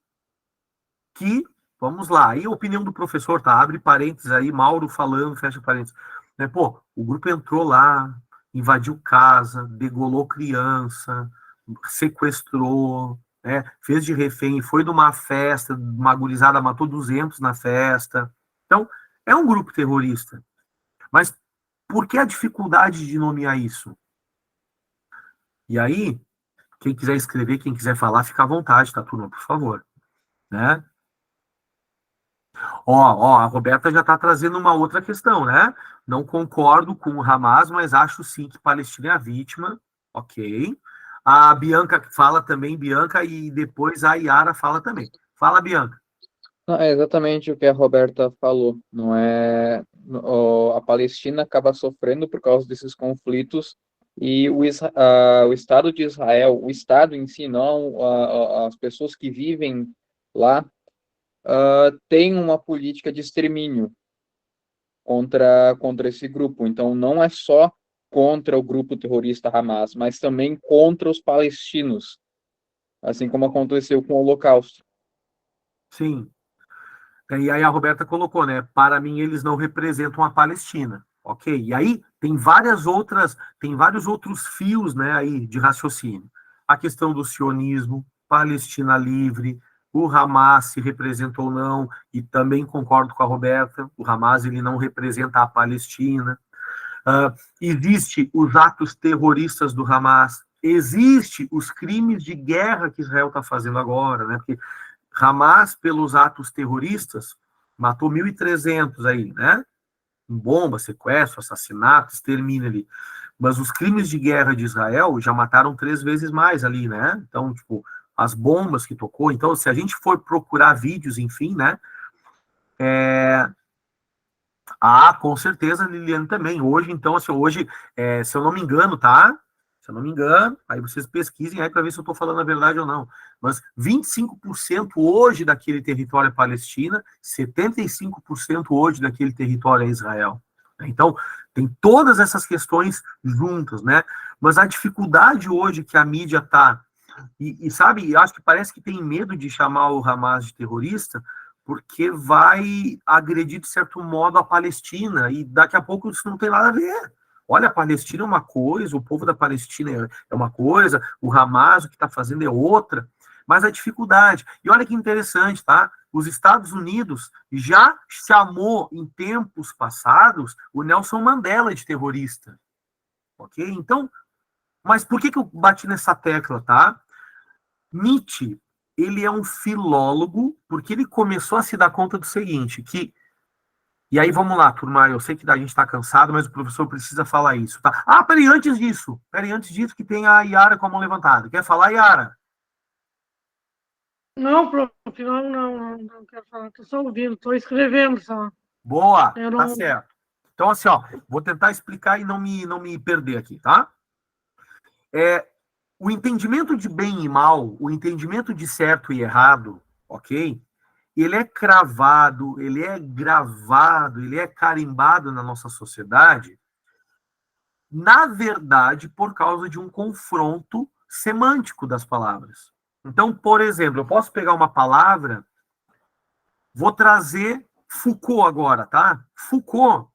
que, vamos lá, aí a opinião do professor, tá? Abre parênteses aí, Mauro falando, fecha parênteses. Né? Pô, o grupo entrou lá, invadiu casa, degolou criança, sequestrou, né? Fez de refém, foi numa festa, uma gurizada matou 200 na festa. Então, é um grupo terrorista. Mas por que a dificuldade de nomear isso? E aí, quem quiser escrever, quem quiser falar, fica à vontade, tá, turma, por favor. Né? A Roberta já está trazendo uma outra questão, né? Não concordo com o Hamas, mas acho sim que Palestina é a vítima, ok. A Bianca fala também, Bianca, e depois a Yara fala também. Fala, Bianca. Não, é exatamente o que a Roberta falou. Não é a Palestina acaba sofrendo por causa desses conflitos e o Estado de Israel, o Estado em si, não as pessoas que vivem lá, tem uma política de extermínio contra esse grupo. Então, não é só contra o grupo terrorista Hamas, mas também contra os palestinos, assim como aconteceu com o Holocausto. Sim. E aí a Roberta colocou, né? Para mim, eles não representam a Palestina. Ok. E aí tem vários outros fios, né, aí de raciocínio. A questão do sionismo, Palestina livre, o Hamas se representa ou não, e também concordo com a Roberta, o Hamas ele não representa a Palestina. Existe os atos terroristas do Hamas, existe os crimes de guerra que Israel está fazendo agora, né? Porque Hamas, pelos atos terroristas, matou 1.300 aí, né? Bomba, sequestro, assassinato, extermínio ali. Mas os crimes de guerra de Israel já mataram 3 vezes mais ali, né? Então, tipo, as bombas que tocou. Então, se a gente for procurar vídeos, enfim, né? Com certeza, Liliane também. Hoje, então, assim, se eu não me engano, tá? Se eu não me engano, aí vocês pesquisem aí para ver se eu estou falando a verdade ou não. Mas 25% hoje daquele território é Palestina, 75% hoje daquele território é Israel. Então, tem todas essas questões juntas, né? Mas a dificuldade hoje que a mídia está, sabe, acho que parece que tem medo de chamar o Hamas de terrorista, porque vai agredir, de certo modo, a Palestina, e daqui a pouco isso não tem nada a ver. Olha, a Palestina é uma coisa, o povo da Palestina é uma coisa, o Hamas, o que está fazendo é outra, mas a dificuldade. E olha que interessante, tá? Os Estados Unidos já chamou, em tempos passados, o Nelson Mandela de terrorista. Ok? Então, mas por que eu bati nessa tecla, tá? Nietzsche, ele é um filólogo, porque ele começou a se dar conta do seguinte, e aí vamos lá, turma, eu sei que a gente está cansado, mas o professor precisa falar isso, tá? Peraí, antes disso que tem a Yara com a mão levantada. Quer falar, Yara? Não, prof, não quero falar, estou só ouvindo, estou escrevendo só. Boa, Eu tá não. certo. Então, assim, ó, vou tentar explicar e não me perder aqui, tá? O entendimento de bem e mal, o entendimento de certo e errado, ok? Ele é cravado, ele é gravado, ele é carimbado na nossa sociedade, na verdade, por causa de um confronto semântico das palavras. Então, por exemplo, eu posso pegar uma palavra, vou trazer Foucault agora, tá? Foucault,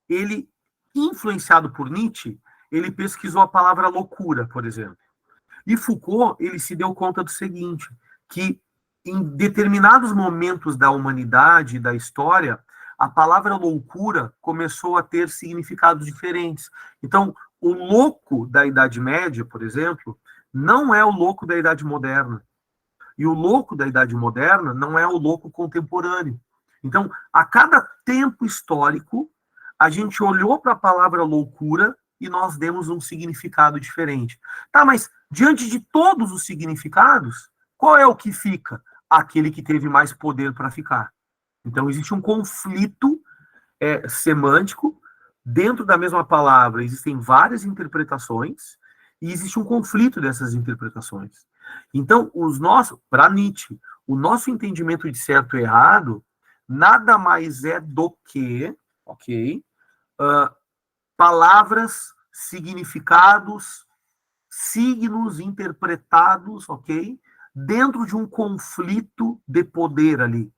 ele, influenciado por Nietzsche, ele pesquisou a palavra loucura, por exemplo. E Foucault, ele se deu conta do seguinte, que em determinados momentos da humanidade e da história, a palavra loucura começou a ter significados diferentes. Então, o louco da Idade Média, por exemplo, não é o louco da Idade Moderna. E o louco da Idade Moderna não é o louco contemporâneo. Então, a cada tempo histórico, a gente olhou para a palavra loucura e nós demos um significado diferente. Tá, mas diante de todos os significados, qual é o que fica? Aquele que teve mais poder para ficar. Então, existe um conflito semântico. Dentro da mesma palavra, existem várias interpretações e existe um conflito dessas interpretações. Então, para Nietzsche, o nosso entendimento de certo e errado nada mais é do que, ok, palavras, significados, signos interpretados, ok, dentro de um conflito de poder ali.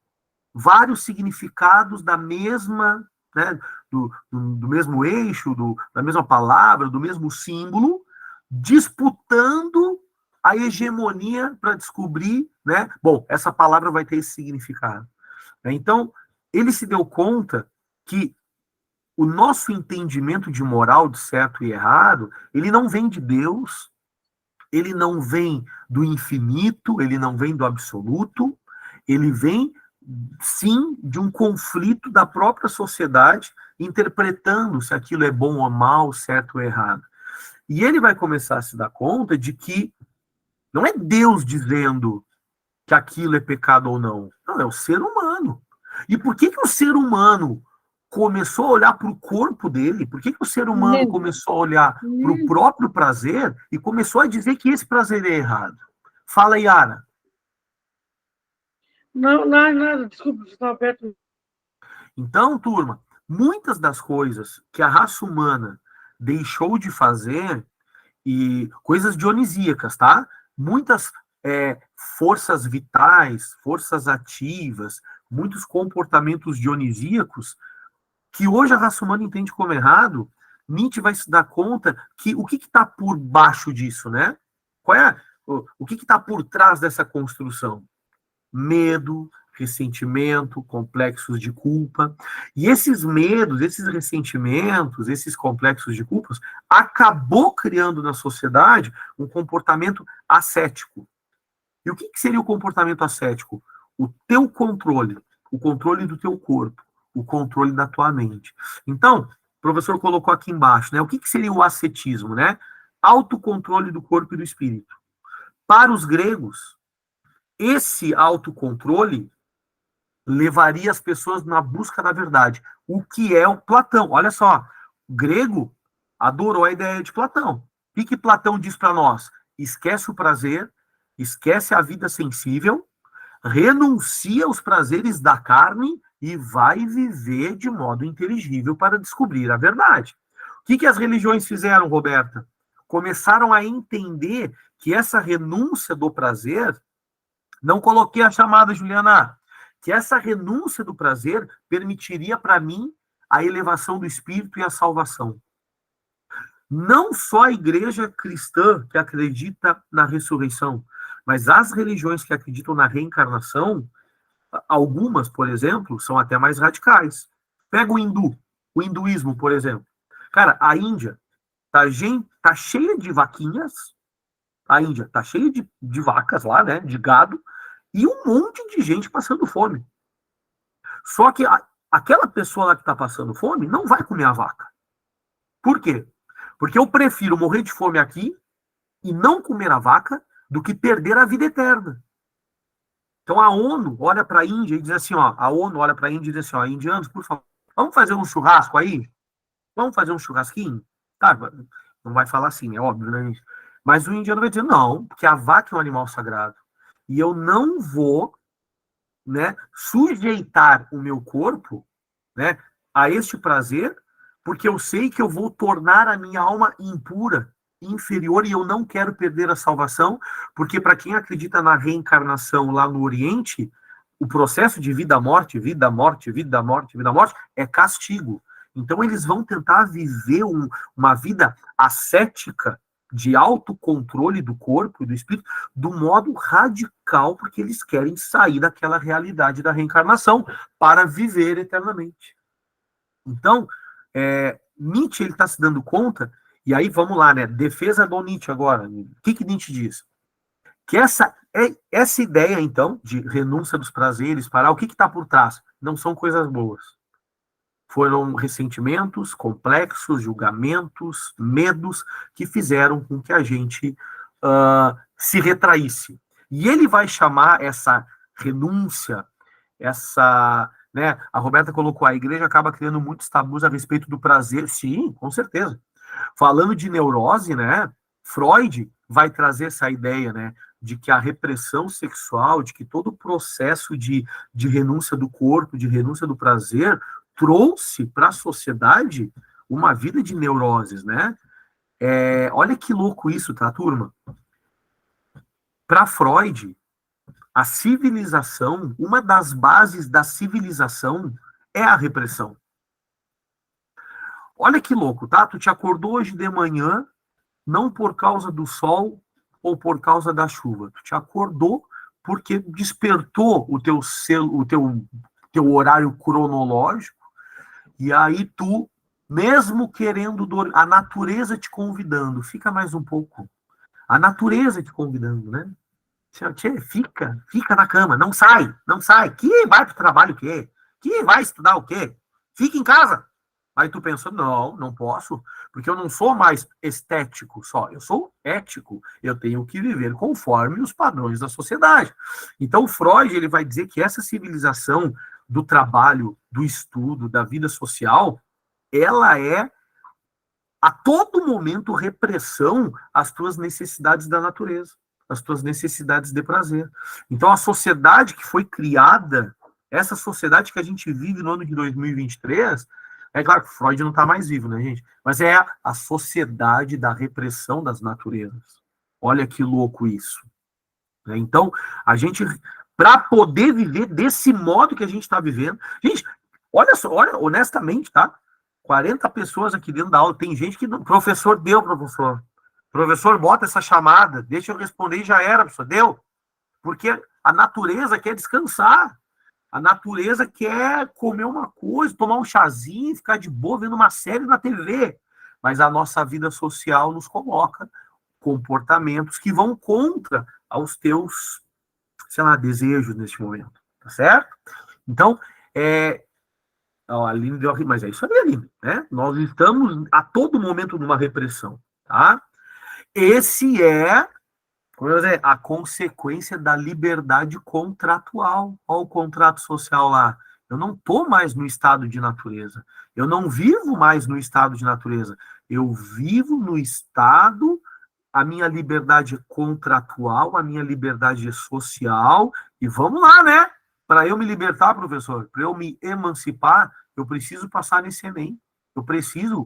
Vários significados da mesma, né, do mesmo eixo, da mesma palavra, do mesmo símbolo, disputando a hegemonia para descobrir, né? Bom, essa palavra vai ter esse significado. Então, ele se deu conta que o nosso entendimento de moral, de certo e errado, ele não vem de Deus, ele não vem do infinito, ele não vem do absoluto, ele vem, sim, de um conflito da própria sociedade, interpretando se aquilo é bom ou mal, certo ou errado. E ele vai começar a se dar conta de que não é Deus dizendo que aquilo é pecado ou não. Não, é o ser humano. E por que o ser humano começou a olhar para o corpo dele? Por que o ser humano começou a olhar para o próprio prazer e começou a dizer que esse prazer é errado? Fala, Yara. Não, nada, desculpa, você estava perto. Então, turma, muitas das coisas que a raça humana deixou de fazer, e coisas dionisíacas, tá? Muitas forças vitais, forças ativas, muitos comportamentos dionisíacos que hoje a raça humana entende como errado. Nietzsche vai se dar conta que o que está por baixo disso, né? Qual é o que está por trás dessa construção? Medo, ressentimento, complexos de culpa. E esses medos, esses ressentimentos, esses complexos de culpas, acabou criando na sociedade um comportamento ascético. E o que seria o comportamento ascético? O teu controle, o controle do teu corpo, o controle da tua mente. Então, o professor colocou aqui embaixo, né? O que seria o ascetismo, né? Autocontrole do corpo e do espírito. Para os gregos, esse autocontrole levaria as pessoas na busca da verdade. O que é o Platão? Olha só, o grego adorou a ideia de Platão. O que Platão diz para nós? Esquece o prazer, esquece a vida sensível, renuncia aos prazeres da carne e vai viver de modo inteligível para descobrir a verdade. O que as religiões fizeram, Roberta? Começaram a entender que essa renúncia do prazer, não coloquei a chamada, Juliana, que essa renúncia do prazer permitiria para mim a elevação do espírito e a salvação. Não só a igreja cristã que acredita na ressurreição, mas as religiões que acreditam na reencarnação, algumas, por exemplo, são até mais radicais. Pega o hinduísmo, por exemplo. Cara, a Índia tá cheia de vaquinhas, a Índia tá cheia de vacas lá, né, de gado, e um monte de gente passando fome. Só que aquela pessoa lá que está passando fome não vai comer a vaca. Por quê? Porque eu prefiro morrer de fome aqui e não comer a vaca do que perder a vida eterna. Então a ONU olha para a Índia e diz assim, ó, a ONU olha para a Índia e diz assim, ó, indianos, por favor, vamos fazer um churrasco aí? Vamos fazer um churrasquinho? Tá, não vai falar assim, é óbvio, né, gente? Mas o indiano vai dizer, não, porque a vaca é um animal sagrado. E eu não vou, né, sujeitar o meu corpo, né, a este prazer, porque eu sei que eu vou tornar a minha alma impura, inferior, e eu não quero perder a salvação, porque para quem acredita na reencarnação lá no Oriente, o processo de vida-morte, vida-morte, vida-morte, vida-morte, é castigo. Então eles vão tentar viver uma vida ascética, de autocontrole do corpo e do espírito, do modo radical, porque eles querem sair daquela realidade da reencarnação para viver eternamente. Então, Nietzsche ele está se dando conta, e aí vamos lá, né? Defesa do Nietzsche agora. O que Nietzsche diz? Que essa ideia, então, de renúncia dos prazeres, parar, o que está por trás? Não são coisas boas. Foram ressentimentos, complexos, julgamentos, medos que fizeram com que a gente se retraísse. E ele vai chamar essa renúncia, né, a Roberta colocou, a igreja acaba criando muitos tabus a respeito do prazer. Sim, com certeza. Falando de neurose, né, Freud vai trazer essa ideia, né, de que a repressão sexual, de que todo o processo de renúncia do corpo, de renúncia do prazer, trouxe para a sociedade uma vida de neuroses, né? Olha que louco isso, tá, turma? Para Freud, a civilização, uma das bases da civilização é a repressão. Olha que louco, tá? Tu te acordou hoje de manhã, não por causa do sol ou por causa da chuva. Tu te acordou porque despertou o teu horário cronológico, e aí tu, mesmo querendo dormir, a natureza te convidando, fica mais um pouco. A natureza te convidando, né? Fica na cama, não sai. Que vai pro trabalho o quê? Que vai estudar o quê? Fica em casa. Aí tu pensou, não posso, porque eu não sou mais estético só, eu sou ético, eu tenho que viver conforme os padrões da sociedade. Então Freud ele vai dizer que essa civilização do trabalho, do estudo, da vida social, ela é a todo momento repressão às tuas necessidades da natureza, às tuas necessidades de prazer. Então a sociedade que foi criada, essa sociedade que a gente vive no ano de 2023, é claro que Freud não está mais vivo, né, gente? Mas é a sociedade da repressão das naturezas. Olha que louco isso. Então, a gente, para poder viver desse modo que a gente está vivendo... Gente, olha só, olha, honestamente, tá? 40 pessoas aqui dentro da aula, tem gente que... Professor, Professor, bota essa chamada, deixa eu responder e já era, professor, deu. Porque a natureza quer descansar. A natureza quer comer uma coisa, tomar um chazinho, ficar de boa vendo uma série na TV. Mas a nossa vida social nos coloca comportamentos que vão contra aos teus, sei lá, desejos neste momento. Tá certo? Então, a Aline deu aqui, mas é isso aí, Aline, né? Nós estamos a todo momento numa repressão, tá? Esse é... Como eu dizer, a consequência da liberdade contratual. Olha o contrato social lá. Eu não estou mais no estado de natureza. Eu não vivo mais no estado de natureza. Eu vivo no estado, a minha liberdade contratual, a minha liberdade social. E vamos lá, né? Para eu me libertar, professor, para eu me emancipar, eu preciso passar nesse Enem.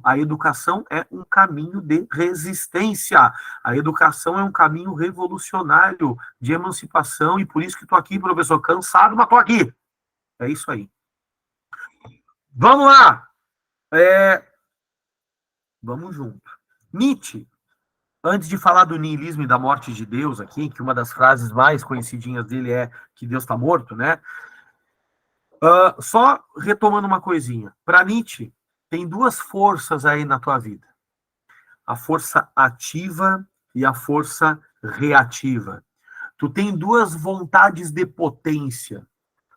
A educação é um caminho de resistência. A educação é um caminho revolucionário de emancipação, e por isso que estou aqui, professor, cansado, mas estou aqui. É isso aí. Vamos lá. Vamos junto. Nietzsche, antes de falar do niilismo e da morte de Deus aqui, que uma das frases mais conhecidinhas dele é que Deus está morto, né? Só retomando uma coisinha. Para Nietzsche, tem duas forças aí na tua vida. A força ativa e a força reativa. Tu tem duas vontades de potência.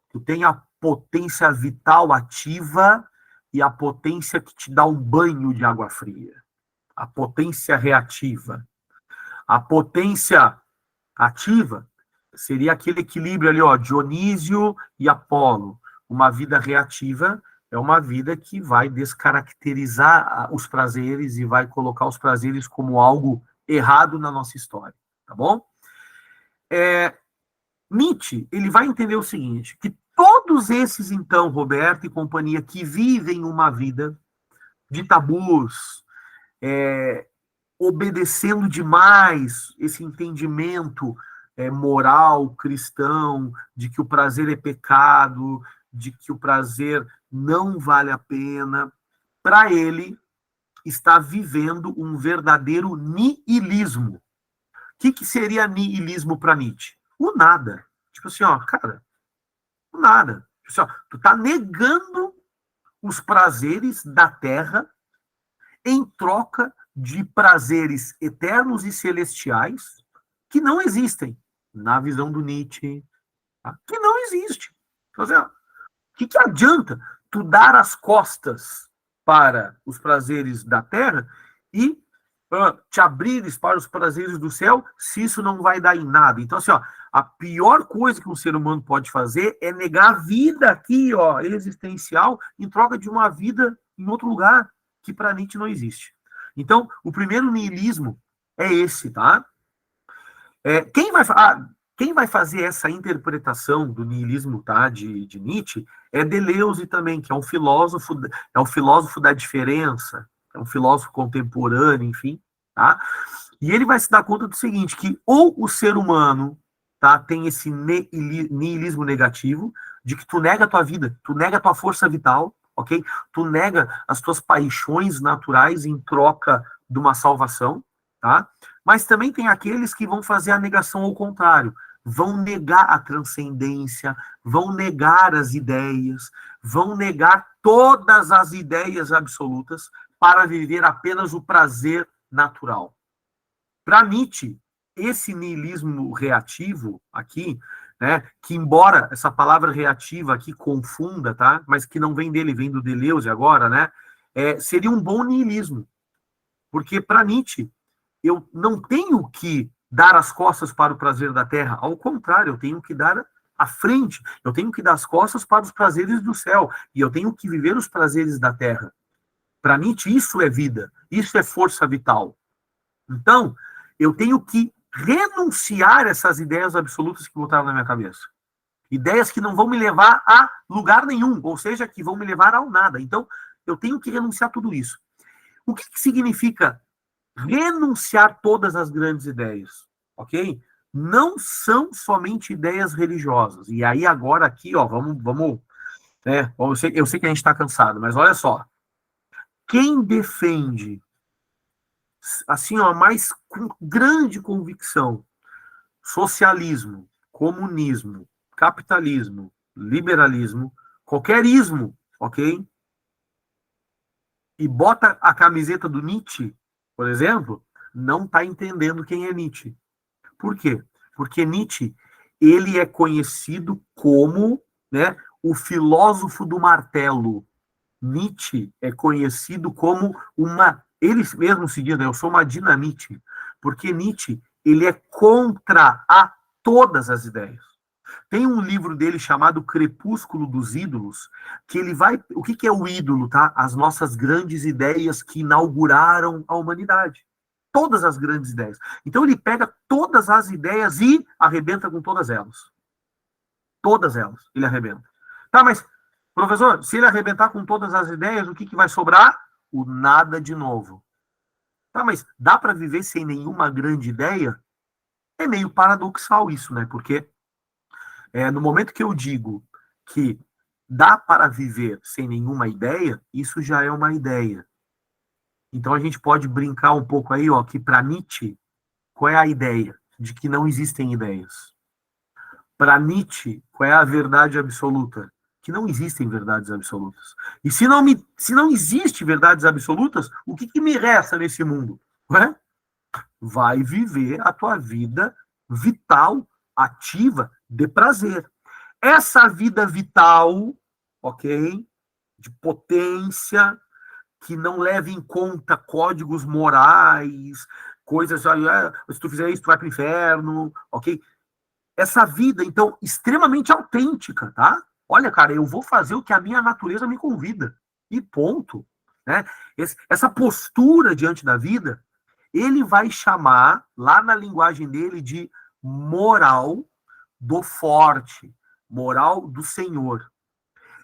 Tu tem a potência vital ativa e a potência que te dá um banho de água fria. A potência reativa. A potência ativa seria aquele equilíbrio ali, ó, Dionísio e Apolo. Uma vida reativa é uma vida que vai descaracterizar os prazeres e vai colocar os prazeres como algo errado na nossa história, tá bom? Nietzsche, ele vai entender o seguinte, que todos esses, então, Roberto e companhia, que vivem uma vida de tabus, obedecendo demais esse entendimento moral, cristão, de que o prazer é pecado, de que o prazer não vale a pena, para ele, está vivendo um verdadeiro niilismo. O que seria niilismo para Nietzsche? O nada. Tipo assim, ó, cara, o nada. Tipo assim, ó, tu tá negando os prazeres da terra em troca de prazeres eternos e celestiais que não existem na visão do Nietzsche, tá? Que não existe. Então, assim, ó, que adianta tu dar as costas para os prazeres da terra e te abrires para os prazeres do céu, se isso não vai dar em nada? Então, assim, ó, a pior coisa que um ser humano pode fazer é negar a vida aqui, ó, existencial, em troca de uma vida em outro lugar, que para Nietzsche não existe. Então, o primeiro niilismo é esse, tá? Quem vai fazer essa interpretação do niilismo, tá, de Nietzsche é Deleuze também, que é um filósofo da diferença, é um filósofo contemporâneo, enfim, tá? E ele vai se dar conta do seguinte, que ou o ser humano, tá, tem esse niilismo negativo, de que tu nega a tua vida, tu nega a tua força vital, ok? Tu nega as tuas paixões naturais em troca de uma salvação, tá? Mas também tem aqueles que vão fazer a negação ao contrário, vão negar a transcendência, vão negar as ideias, vão negar todas as ideias absolutas para viver apenas o prazer natural. Para Nietzsche, esse niilismo reativo aqui, né, que embora essa palavra reativa aqui confunda, tá, mas que não vem dele, vem do Deleuze agora, né, seria um bom niilismo. Porque para Nietzsche, eu não tenho que dar as costas para o prazer da terra, ao contrário, eu tenho que dar a frente, eu tenho que dar as costas para os prazeres do céu, e eu tenho que viver os prazeres da terra. Para Nietzsche, isso é vida, isso é força vital. Então, eu tenho que renunciar a essas ideias absolutas que botaram na minha cabeça. Ideias que não vão me levar a lugar nenhum, ou seja, que vão me levar ao nada. Então, eu tenho que renunciar a tudo isso. O que significa renunciar todas as grandes ideias? Ok? Não são somente ideias religiosas. E aí agora aqui, ó, vamos, né? Eu sei que a gente está cansado, mas olha só. Quem defende, assim, ó, mais com grande convicção, socialismo, comunismo, capitalismo, liberalismo, qualquer ismo, ok? E bota a camiseta do Nietzsche, por exemplo, não está entendendo quem é Nietzsche. Por quê? Porque Nietzsche, ele é conhecido como, né, o filósofo do martelo. Nietzsche é conhecido como ele mesmo se diz, né, eu sou uma dinamite, porque Nietzsche, ele é contra a todas as ideias. Tem um livro dele chamado Crepúsculo dos Ídolos, que ele vai... O que é o ídolo, tá? As nossas grandes ideias que inauguraram a humanidade. Todas as grandes ideias. Então ele pega todas as ideias e arrebenta com todas elas. Todas elas, ele arrebenta. Tá, mas, professor, se ele arrebentar com todas as ideias, o que vai sobrar? O nada de novo. Tá, mas dá para viver sem nenhuma grande ideia? É meio paradoxal isso, né? Porque no momento que eu digo que dá para viver sem nenhuma ideia, isso já é uma ideia. Então a gente pode brincar um pouco aí, ó, que para Nietzsche, qual é a ideia? De que não existem ideias. Para Nietzsche, qual é a verdade absoluta? Que não existem verdades absolutas. E se não existe verdades absolutas, o que me resta nesse mundo? Vai viver a tua vida vital, ativa, de prazer. Essa vida vital, ok? De potência, que não leva em conta códigos morais, coisas, se tu fizer isso, tu vai para o inferno, ok? Essa vida, então, extremamente autêntica, tá? Olha, cara, eu vou fazer o que a minha natureza me convida. E ponto. Né? Essa postura diante da vida, ele vai chamar, lá na linguagem dele, de moral do forte, moral do Senhor.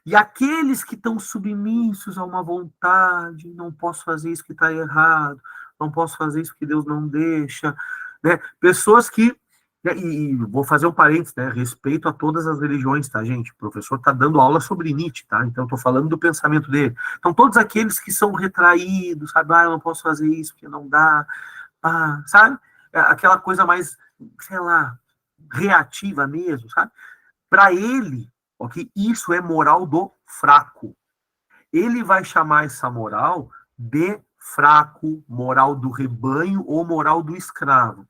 E aqueles que estão submissos a uma vontade, não posso fazer isso que está errado, não posso fazer isso que Deus não deixa, né? Pessoas que, e vou fazer um parênteses, né? Respeito a todas as religiões, tá, gente? O professor está dando aula sobre Nietzsche, tá? Então, estou falando do pensamento dele. Então, todos aqueles que são retraídos, sabe? Eu não posso fazer isso porque não dá, sabe? Aquela coisa mais, sei lá, reativa mesmo, sabe? Para ele, ok? Isso é moral do fraco. Ele vai chamar essa moral de fraco, moral do rebanho ou moral do escravo.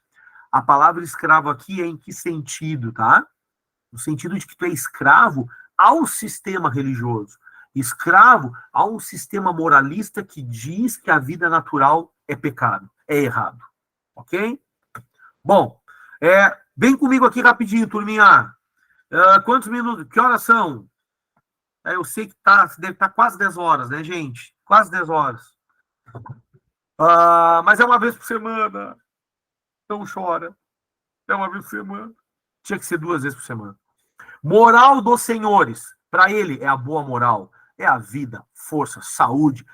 A palavra escravo aqui é em que sentido, tá? No sentido de que tu é escravo ao sistema religioso. Escravo a um sistema moralista que diz que a vida natural é pecado, é errado. Ok? Bom, vem comigo aqui rapidinho, turminha. Quantos minutos? Que horas são? Eu sei que deve estar quase 10 horas, né, gente? Quase 10 horas. Mas é uma vez por semana. Não chora. É uma vez por semana. Tinha que ser 2 vezes por semana. Moral dos senhores. Para ele é a boa moral. É a vida, força, saúde,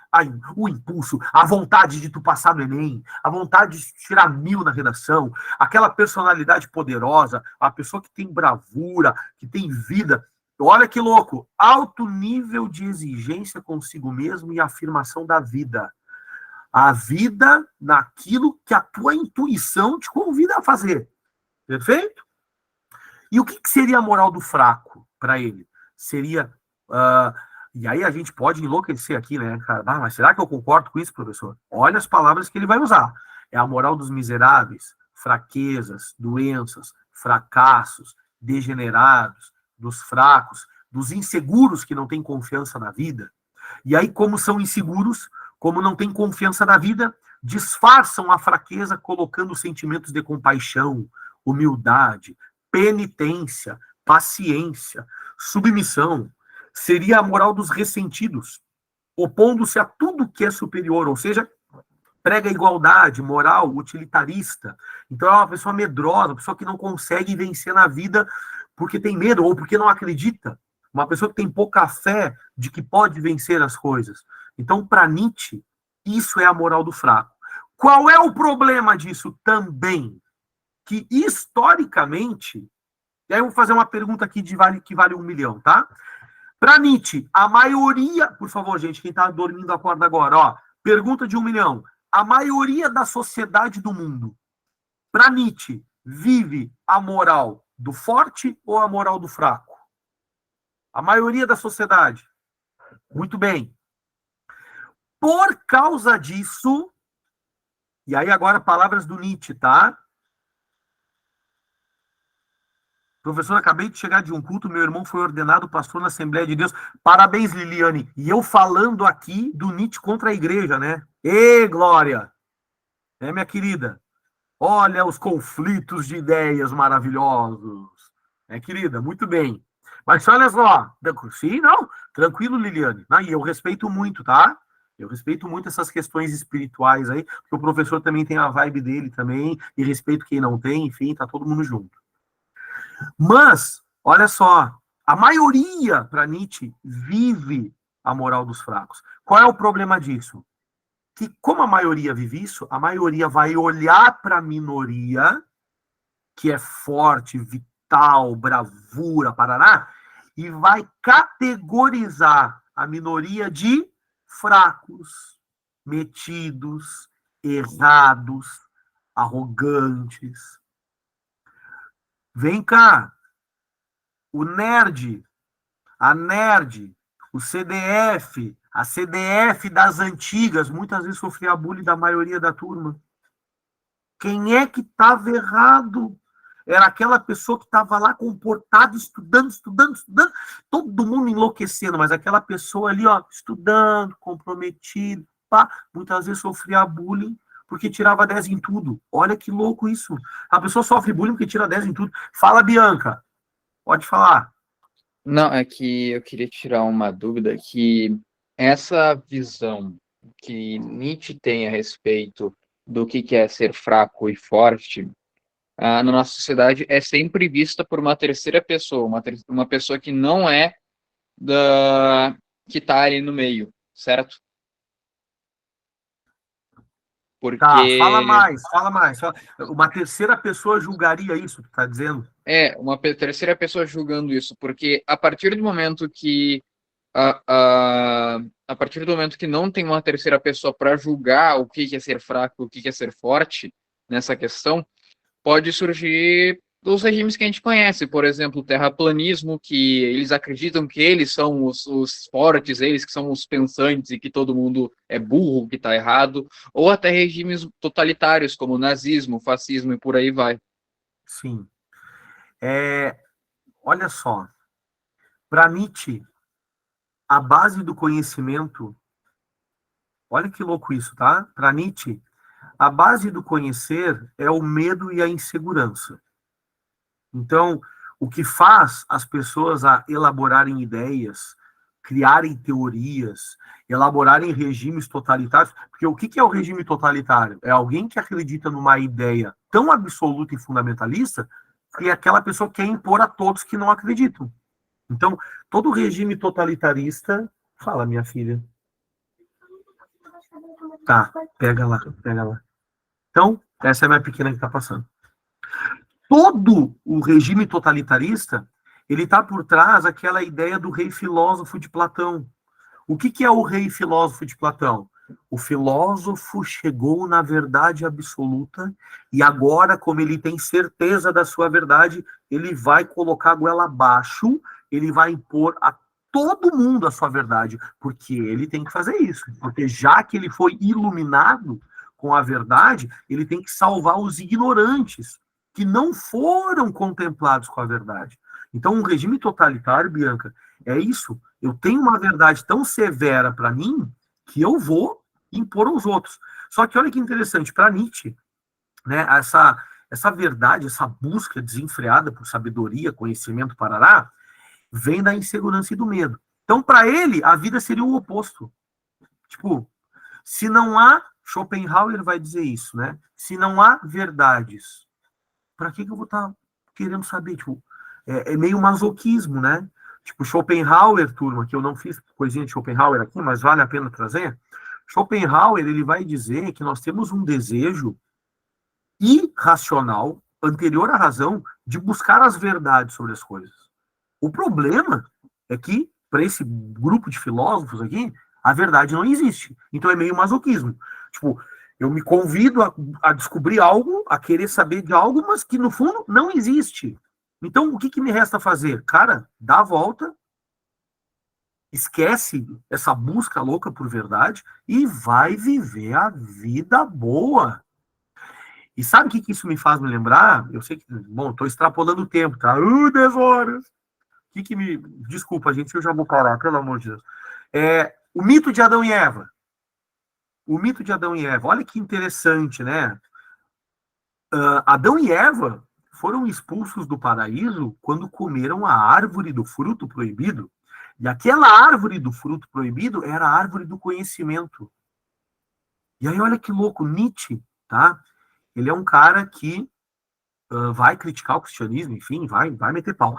o impulso, a vontade de tu passar no Enem, a vontade de tirar 1000 na redação, aquela personalidade poderosa, a pessoa que tem bravura, que tem vida. Olha que louco, alto nível de exigência consigo mesmo e afirmação da vida. A vida naquilo que a tua intuição te convida a fazer. Perfeito? E o que seria a moral do fraco para ele? Seria... e aí a gente pode enlouquecer aqui, né, cara? Mas será que eu concordo com isso, professor? Olha as palavras que ele vai usar. É a moral dos miseráveis, fraquezas, doenças, fracassos, degenerados, dos fracos, dos inseguros que não têm confiança na vida. E aí, como são inseguros, como não têm confiança na vida, disfarçam a fraqueza colocando sentimentos de compaixão, humildade, penitência, paciência, submissão. Seria a moral dos ressentidos, opondo-se a tudo que é superior, ou seja, prega igualdade, moral, utilitarista. Então é uma pessoa medrosa, uma pessoa que não consegue vencer na vida porque tem medo ou porque não acredita. Uma pessoa que tem pouca fé de que pode vencer as coisas. Então, para Nietzsche, isso é a moral do fraco. Qual é o problema disso também? Que, historicamente, e aí eu vou fazer uma pergunta aqui que vale 1 milhão, tá? Para Nietzsche, a maioria... Por favor, gente, quem está dormindo acorda agora. Ó, pergunta de 1 milhão. A maioria da sociedade do mundo, para Nietzsche, vive a moral do forte ou a moral do fraco? A maioria da sociedade. Muito bem. Por causa disso... E aí agora palavras do Nietzsche, tá? Professor, acabei de chegar de um culto, meu irmão foi ordenado pastor na Assembleia de Deus. Parabéns, Liliane. E eu falando aqui do Nietzsche contra a igreja, né? Ê, Glória! Minha querida? Olha os conflitos de ideias maravilhosos. Querida? Muito bem. Mas olha só. Sim, não? Tranquilo, Liliane. E eu respeito muito, tá? Eu respeito muito essas questões espirituais aí, porque o professor também tem a vibe dele também, e respeito quem não tem, enfim, tá todo mundo junto. Mas, olha só, a maioria, para Nietzsche, vive a moral dos fracos. Qual é o problema disso? Que, como a maioria vive isso, a maioria vai olhar para a minoria, que é forte, vital, bravura, parará, e vai categorizar a minoria de fracos, metidos, errados, arrogantes. Vem cá, o nerd, a nerd, o CDF, a CDF das antigas, muitas vezes sofria bullying da maioria da turma. Quem é que estava errado? Era aquela pessoa que estava lá comportada, estudando, todo mundo enlouquecendo, mas aquela pessoa ali, ó, estudando, comprometida, muitas vezes sofria bullying porque tirava 10 em tudo. Olha que louco isso. A pessoa sofre bullying porque tira 10 em tudo. Fala, Bianca. Pode falar. Não, é que eu queria tirar uma dúvida que essa visão que Nietzsche tem a respeito do que é ser fraco e forte, na nossa sociedade é sempre vista por uma terceira pessoa, uma pessoa que não é da que está ali no meio, certo? Tá, fala Porque mais, fala mais. Uma terceira pessoa julgaria isso, tu tá dizendo? uma terceira pessoa julgando isso, porque a partir do momento que a partir do momento que não tem uma terceira pessoa para julgar o que é ser fraco, o que é ser forte nessa questão, pode surgir dos regimes que a gente conhece, por exemplo, o terraplanismo, que eles acreditam que eles são os fortes, eles que são os pensantes e que todo mundo é burro, que está errado, ou até regimes totalitários como o nazismo, o fascismo e por aí vai. Sim. Olha só, para Nietzsche, a base do conhecimento, olha que louco isso, tá? Para Nietzsche, a base do conhecer é o medo e a insegurança. Então, o que faz as pessoas a elaborarem ideias, criarem teorias, elaborarem regimes totalitários, porque o que é o regime totalitário? É alguém que acredita numa ideia tão absoluta e fundamentalista que aquela pessoa quer impor a todos que não acreditam. Então, todo regime totalitarista. Fala, minha filha. Tá, pega lá, pega lá. Então, essa é a minha pequena que está passando. Todo o regime totalitarista, ele está por trás daquela ideia do rei filósofo de Platão. O que é o rei filósofo de Platão? O filósofo chegou na verdade absoluta e agora, como ele tem certeza da sua verdade, ele vai colocar a goela abaixo, ele vai impor a todo mundo a sua verdade, porque ele tem que fazer isso. Porque já que ele foi iluminado com a verdade, ele tem que salvar os ignorantes que não foram contemplados com a verdade. Então, um regime totalitário, Bianca, é isso. Eu tenho uma verdade tão severa para mim que eu vou impor aos outros. Só que olha que interessante, para Nietzsche, né, essa verdade, essa busca desenfreada por sabedoria, conhecimento, parará, vem da insegurança e do medo. Então, para ele, a vida seria o oposto. Tipo, se não há, Schopenhauer vai dizer isso, né? Se não há verdades, para que eu vou estar querendo saber? Tipo, é meio masoquismo, né? Tipo, Schopenhauer, turma, que eu não fiz coisinha de Schopenhauer aqui, mas vale a pena trazer. Schopenhauer, ele vai dizer que nós temos um desejo irracional, anterior à razão, de buscar as verdades sobre as coisas. O problema é que, para esse grupo de filósofos aqui, a verdade não existe. Então é meio masoquismo. Tipo, eu me convido a descobrir algo, a querer saber de algo, mas que no fundo não existe. Então, o que me resta fazer? Cara, dá a volta, esquece essa busca louca por verdade e vai viver a vida boa. E sabe o que isso me faz me lembrar? Eu sei que, bom, estou extrapolando o tempo, tá? 10 horas. Que me. Desculpa, gente, eu já vou parar, pelo amor de Deus. O mito de Adão e Eva. O mito de Adão e Eva. Olha que interessante, né? Adão e Eva foram expulsos do paraíso quando comeram a árvore do fruto proibido. E aquela árvore do fruto proibido era a árvore do conhecimento. E aí, olha que louco, Nietzsche, tá? Ele é um cara que vai criticar o cristianismo, enfim, vai meter pau.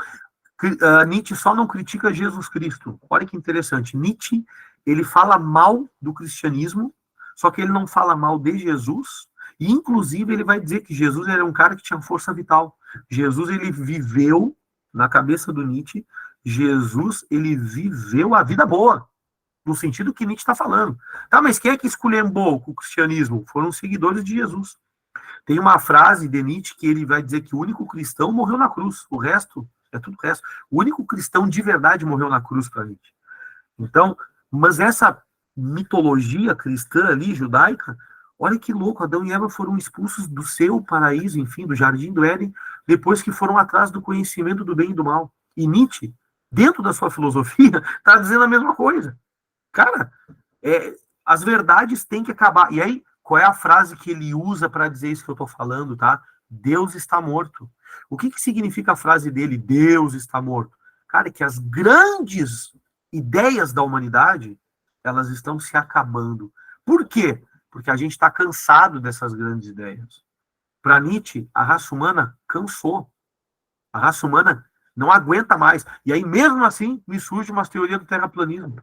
Nietzsche só não critica Jesus Cristo. Olha que interessante. Nietzsche, ele fala mal do cristianismo, só que ele não fala mal de Jesus, e inclusive ele vai dizer que Jesus era um cara que tinha força vital. Jesus, ele viveu, na cabeça do Nietzsche, Jesus, ele viveu a vida boa, no sentido que Nietzsche está falando. Tá, mas quem é que esculhambou o cristianismo? Foram os seguidores de Jesus. Tem uma frase de Nietzsche que ele vai dizer que o único cristão morreu na cruz, o resto é tudo o resto. O único cristão de verdade morreu na cruz para Nietzsche. Então, mas essa mitologia cristã ali, judaica, olha que louco, Adão e Eva foram expulsos do seu paraíso, enfim, do jardim do Éden, depois que foram atrás do conhecimento do bem e do mal. E Nietzsche, dentro da sua filosofia, está dizendo a mesma coisa. Cara, as verdades têm que acabar. E aí, qual é a frase que ele usa para dizer isso que eu estou falando, tá? Deus está morto. O que significa a frase dele, Deus está morto? cara, que as grandes ideias da humanidade, elas estão se acabando. Por quê? Porque a gente está cansado dessas grandes ideias. Para Nietzsche, a raça humana cansou. A raça humana não aguenta mais. E aí, mesmo assim, me surge uma teoria do terraplanismo.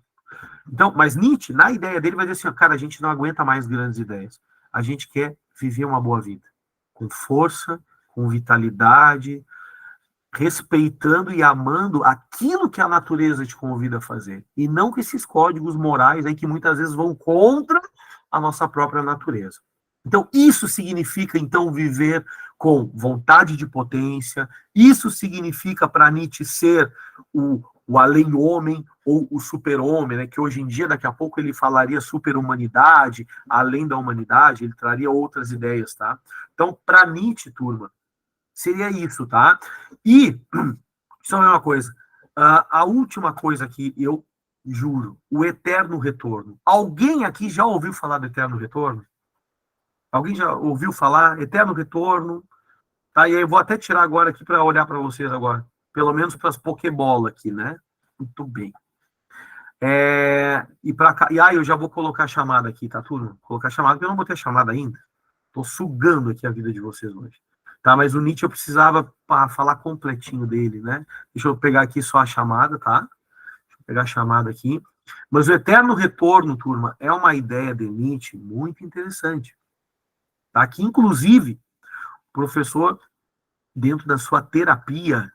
Então, mas Nietzsche, na ideia dele, vai dizer assim, cara, a gente não aguenta mais grandes ideias. A gente quer viver uma boa vida. Com força, com vitalidade, respeitando e amando aquilo que a natureza te convida a fazer. E não com esses códigos morais aí que muitas vezes vão contra a nossa própria natureza. Então, isso significa, então, viver com vontade de potência. Isso significa, para Nietzsche, ser o além-homem ou o super-homem, né? Que hoje em dia, daqui a pouco, ele falaria super-humanidade, além da humanidade, ele traria outras ideias, tá? Então, para Nietzsche, turma, seria isso, tá? E, só uma coisa, a última coisa aqui, eu juro, o eterno retorno. Alguém aqui já ouviu falar do eterno retorno? Alguém já ouviu falar? Eterno retorno? Tá, e aí eu vou até tirar agora aqui para olhar para vocês agora. Pelo menos para as Pokébola aqui, né? Muito bem. E para cá, e aí eu já vou colocar a chamada aqui, tá tudo? Colocar a chamada, porque eu não botei a chamada ainda. Tô sugando aqui a vida de vocês hoje. Tá, mas o Nietzsche eu precisava falar completinho dele, né? Deixa eu pegar aqui só a chamada, tá? Deixa eu pegar a chamada aqui. Mas o eterno retorno, turma, é uma ideia de Nietzsche muito interessante. Tá? Que, inclusive, o professor, dentro da sua terapia,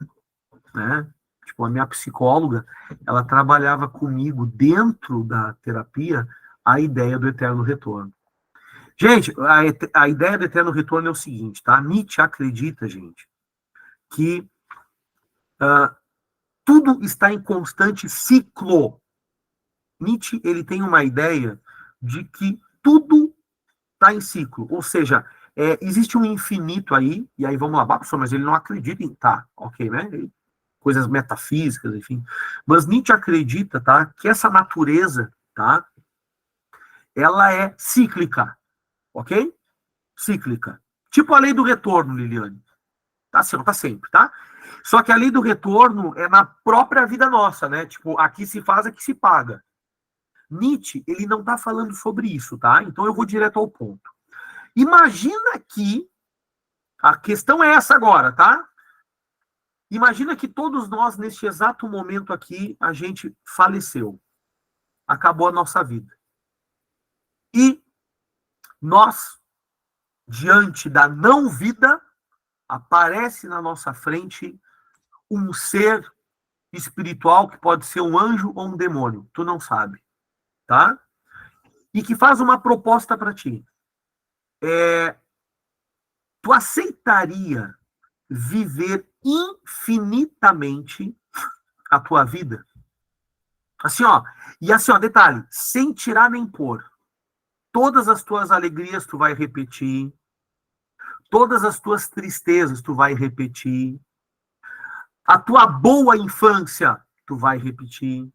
né? Tipo, a minha psicóloga, ela trabalhava comigo dentro da terapia a ideia do eterno retorno. Gente, a ideia do eterno retorno é o seguinte, tá? Nietzsche acredita, gente, que tudo está em constante ciclo. Nietzsche, ele tem uma ideia de que tudo está em ciclo, ou seja, existe um infinito aí, e aí vamos lá, professor, mas ele não acredita em... Tá, ok, né? Coisas metafísicas, enfim. Mas Nietzsche acredita, tá, que essa natureza, tá, ela é cíclica, ok? Cíclica. Tipo a lei do retorno, Liliane. Tá assim, não tá sempre, tá? Só que a lei do retorno é na própria vida nossa, né? Tipo, aqui se faz, aqui se paga. Nietzsche, ele não tá falando sobre isso, tá? Então eu vou direto ao ponto. Imagina que, a questão é essa agora, tá? Imagina que todos nós, neste exato momento aqui, a gente faleceu. Acabou a nossa vida. E nós, diante da não-vida, aparece na nossa frente um ser espiritual que pode ser um anjo ou um demônio. Tu não sabe, tá? E que faz uma proposta para ti. Tu aceitaria viver infinitamente a tua vida? Assim, ó. E assim, ó, detalhe, sem tirar nem pôr. Todas as tuas alegrias tu vai repetir. Todas as tuas tristezas tu vai repetir. A tua boa infância tu vai repetir.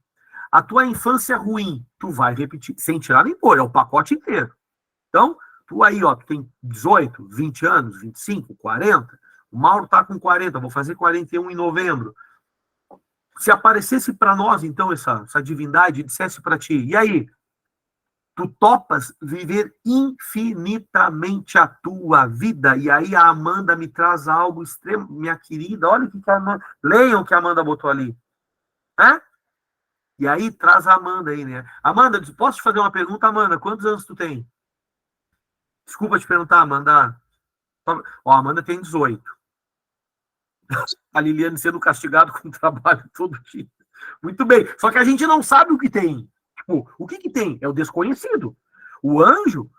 A tua infância ruim tu vai repetir. Sem tirar nem pôr, é o pacote inteiro. Então, tu aí, ó, tu tem 18, 20 anos, 25, 40. O Mauro tá com 40, vou fazer 41 em novembro. Se aparecesse para nós, então, essa divindade e dissesse para ti, e aí? Tu topas viver infinitamente a tua vida? E aí a Amanda me traz algo extremo, minha querida, olha o que a Amanda... Leiam o que a Amanda botou ali. Hã? E aí traz a Amanda aí, né? Amanda, posso te fazer uma pergunta, Amanda? Quantos anos tu tem? Desculpa te perguntar, Amanda. Ó, a Amanda tem 18. A Liliane sendo castigada com o trabalho todo dia. Muito bem. Só que a gente não sabe o que tem. Tipo, o que tem? É o desconhecido. O anjo,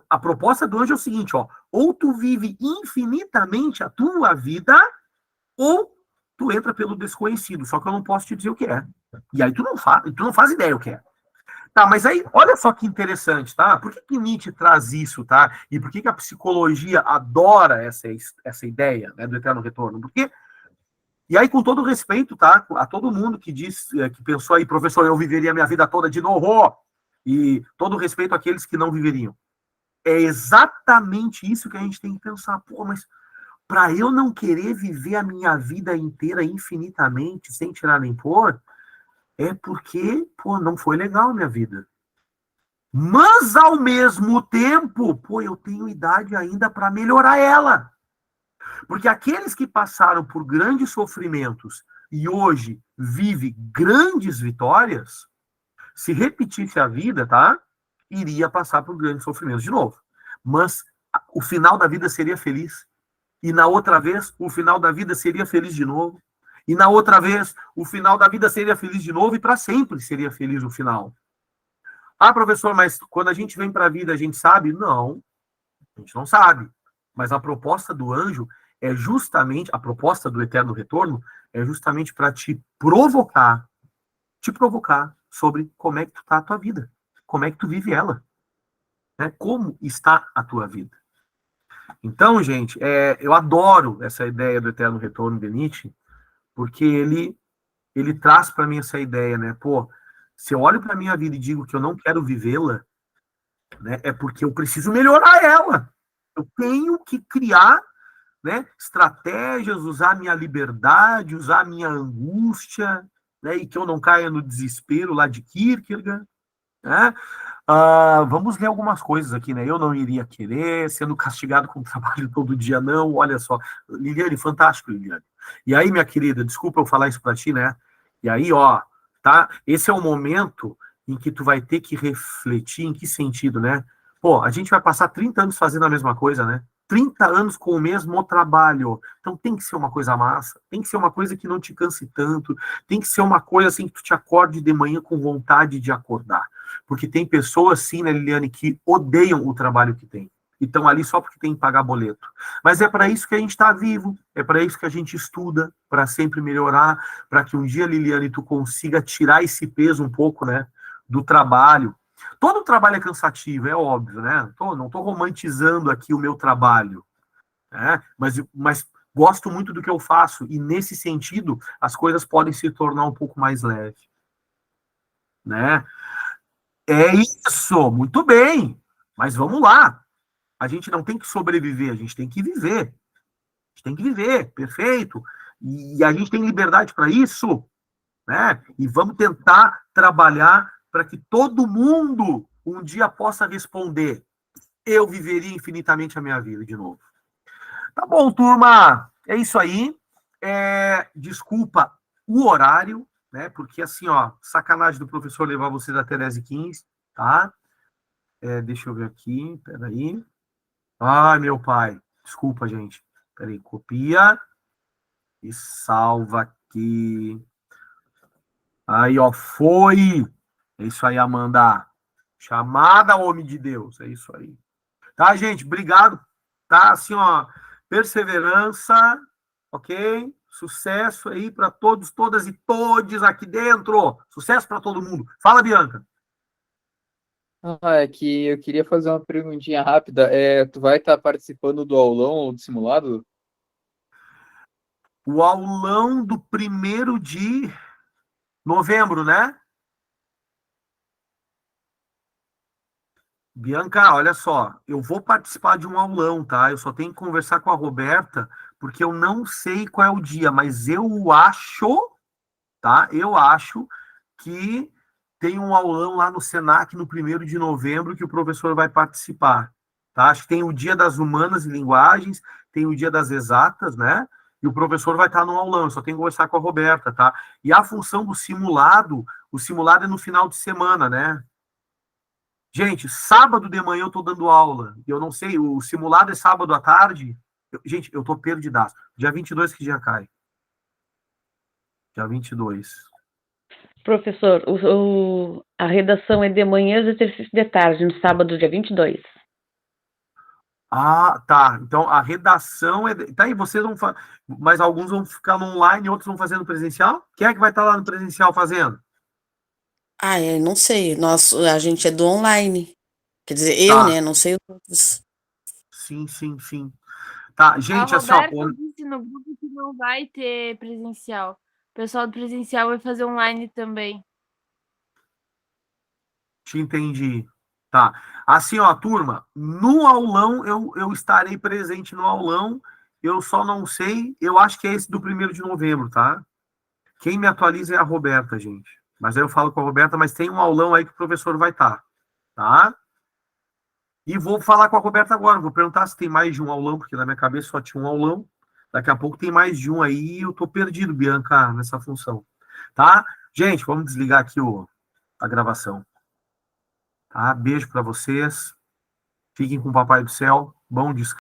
a proposta do anjo é o seguinte, ó. Ou tu vive infinitamente a tua vida, ou tu entra pelo desconhecido. Só que eu não posso te dizer o que é. E aí tu não faz ideia o que é. Tá, mas aí, olha só que interessante, tá? Por que Nietzsche traz isso, tá? E por que a psicologia adora essa ideia, né, do eterno retorno? Porque, e aí, com todo respeito, tá? A todo mundo que diz, que pensou aí, professor, eu viveria minha vida toda de novo, e todo respeito àqueles que não viveriam. É exatamente isso que a gente tem que pensar. Pô, mas para eu não querer viver a minha vida inteira infinitamente, sem tirar nem pôr, é porque, pô, não foi legal a minha vida. Mas, ao mesmo tempo, pô, eu tenho idade ainda para melhorar ela. Porque aqueles que passaram por grandes sofrimentos e hoje vivem grandes vitórias, se repetisse a vida, tá? Iria passar por grandes sofrimentos de novo. Mas o final da vida seria feliz. E na outra vez, o final da vida seria feliz de novo. E na outra vez, o final da vida seria feliz de novo e para sempre seria feliz o final. Ah, professor, mas quando a gente vem para a vida, a gente sabe? Não, a gente não sabe. Mas a proposta do anjo é justamente, a proposta do eterno retorno é justamente para te provocar sobre como é que tu tá a tua vida, como é que tu vive ela, né? Como está a tua vida. Então, gente, eu adoro essa ideia do eterno retorno de Nietzsche, porque ele traz para mim essa ideia, né? Pô, se eu olho para minha vida e digo que eu não quero vivê-la, né, é porque eu preciso melhorar ela. Eu tenho que criar, né, estratégias, usar minha liberdade, usar minha angústia, né, e que eu não caia no desespero lá de Kierkegaard, né? Vamos ler algumas coisas aqui, né? Eu não iria querer, sendo castigado com trabalho todo dia, não. Olha só, Liliane, fantástico, Liliane. E aí, minha querida, desculpa eu falar isso para ti, né? E aí, ó, tá? Esse é o momento em que tu vai ter que refletir em que sentido, né? Pô, a gente vai passar 30 anos fazendo a mesma coisa, né? 30 anos com o mesmo trabalho. Então tem que ser uma coisa massa, tem que ser uma coisa que não te canse tanto, tem que ser uma coisa assim que tu te acorde de manhã com vontade de acordar. Porque tem pessoas, sim, né, Liliane, que odeiam o trabalho que tem. E estão ali só porque tem que pagar boleto. Mas é para isso que a gente está vivo, é para isso que a gente estuda, para sempre melhorar, para que um dia, Liliane, tu consiga tirar esse peso um pouco, né, do trabalho. Todo trabalho é cansativo, é óbvio, né? Não estou romantizando aqui o meu trabalho, né? Mas gosto muito do que eu faço, e nesse sentido, as coisas podem se tornar um pouco mais leves, né? É isso, muito bem. Mas vamos lá. A gente não tem que sobreviver, a gente tem que viver. A gente tem que viver, perfeito. E a gente tem liberdade para isso, né? E vamos tentar trabalhar para que todo mundo um dia possa responder: eu viveria infinitamente a minha vida de novo. Tá bom, turma. É isso aí. Desculpa o horário, né? Porque assim, ó, sacanagem do professor levar vocês até 10h15, tá? Deixa eu ver aqui, peraí. Ai, meu pai. Desculpa, gente. Peraí, copia e salva aqui. Aí, ó, foi. É isso aí, Amanda. Chamada, homem de Deus. É isso aí. Tá, gente? Obrigado. Tá, assim, ó, perseverança, ok? Sucesso aí para todos, todas e todes aqui dentro. Sucesso para todo mundo. Fala, Bianca. É que eu queria fazer uma perguntinha rápida. Tu vai estar participando do aulão ou do simulado? O aulão do 1º de novembro, né? Bianca, olha só, eu vou participar de um aulão, tá? Eu só tenho que conversar com a Roberta, porque eu não sei qual é o dia, mas eu acho, tá? Eu acho que tem um aulão lá no Senac no 1º de novembro que o professor vai participar, tá? Acho que tem o Dia das Humanas e Linguagens, tem o Dia das Exatas, né? E o professor vai estar no aulão, eu só tenho que conversar com a Roberta, tá? E a função do simulado, o simulado é no final de semana, né? Gente, sábado de manhã eu tô dando aula. Eu não sei, o simulado é sábado à tarde. Gente, eu tô perdidaço. Dia 22 que dia cai? Dia 22. Professor, a redação é de manhã e o exercício de tarde, no sábado, dia 22. Ah, tá. Então a redação é. Tá aí, vocês vão. Mas alguns vão ficar no online e outros vão fazer no presencial? Quem é que vai estar lá no presencial fazendo? Não sei. A gente é do online. Quer dizer, eu, Tá. né? Não sei os outros. Sim, sim, sim. Tá, A gente, assim, ó. Roberta disse no grupo que não vai ter presencial. O pessoal do presencial vai fazer online também. Te entendi. Tá. Assim, ó, turma, no aulão eu estarei presente no aulão Eu só não sei, eu acho que é esse do 1º de novembro, tá? Quem me atualiza é a Roberta, gente. Mas aí eu falo com a Roberta, mas tem um aulão aí que o professor vai estar, tá? E vou falar com a Roberta agora, vou perguntar se tem mais de um aulão, porque na minha cabeça só tinha um aulão. Daqui a pouco tem mais de um aí e eu tô perdido, Bianca, nessa função. Tá? Gente, vamos desligar aqui a gravação. Tá? Beijo para vocês. Fiquem com o Papai do Céu. Bom descanso.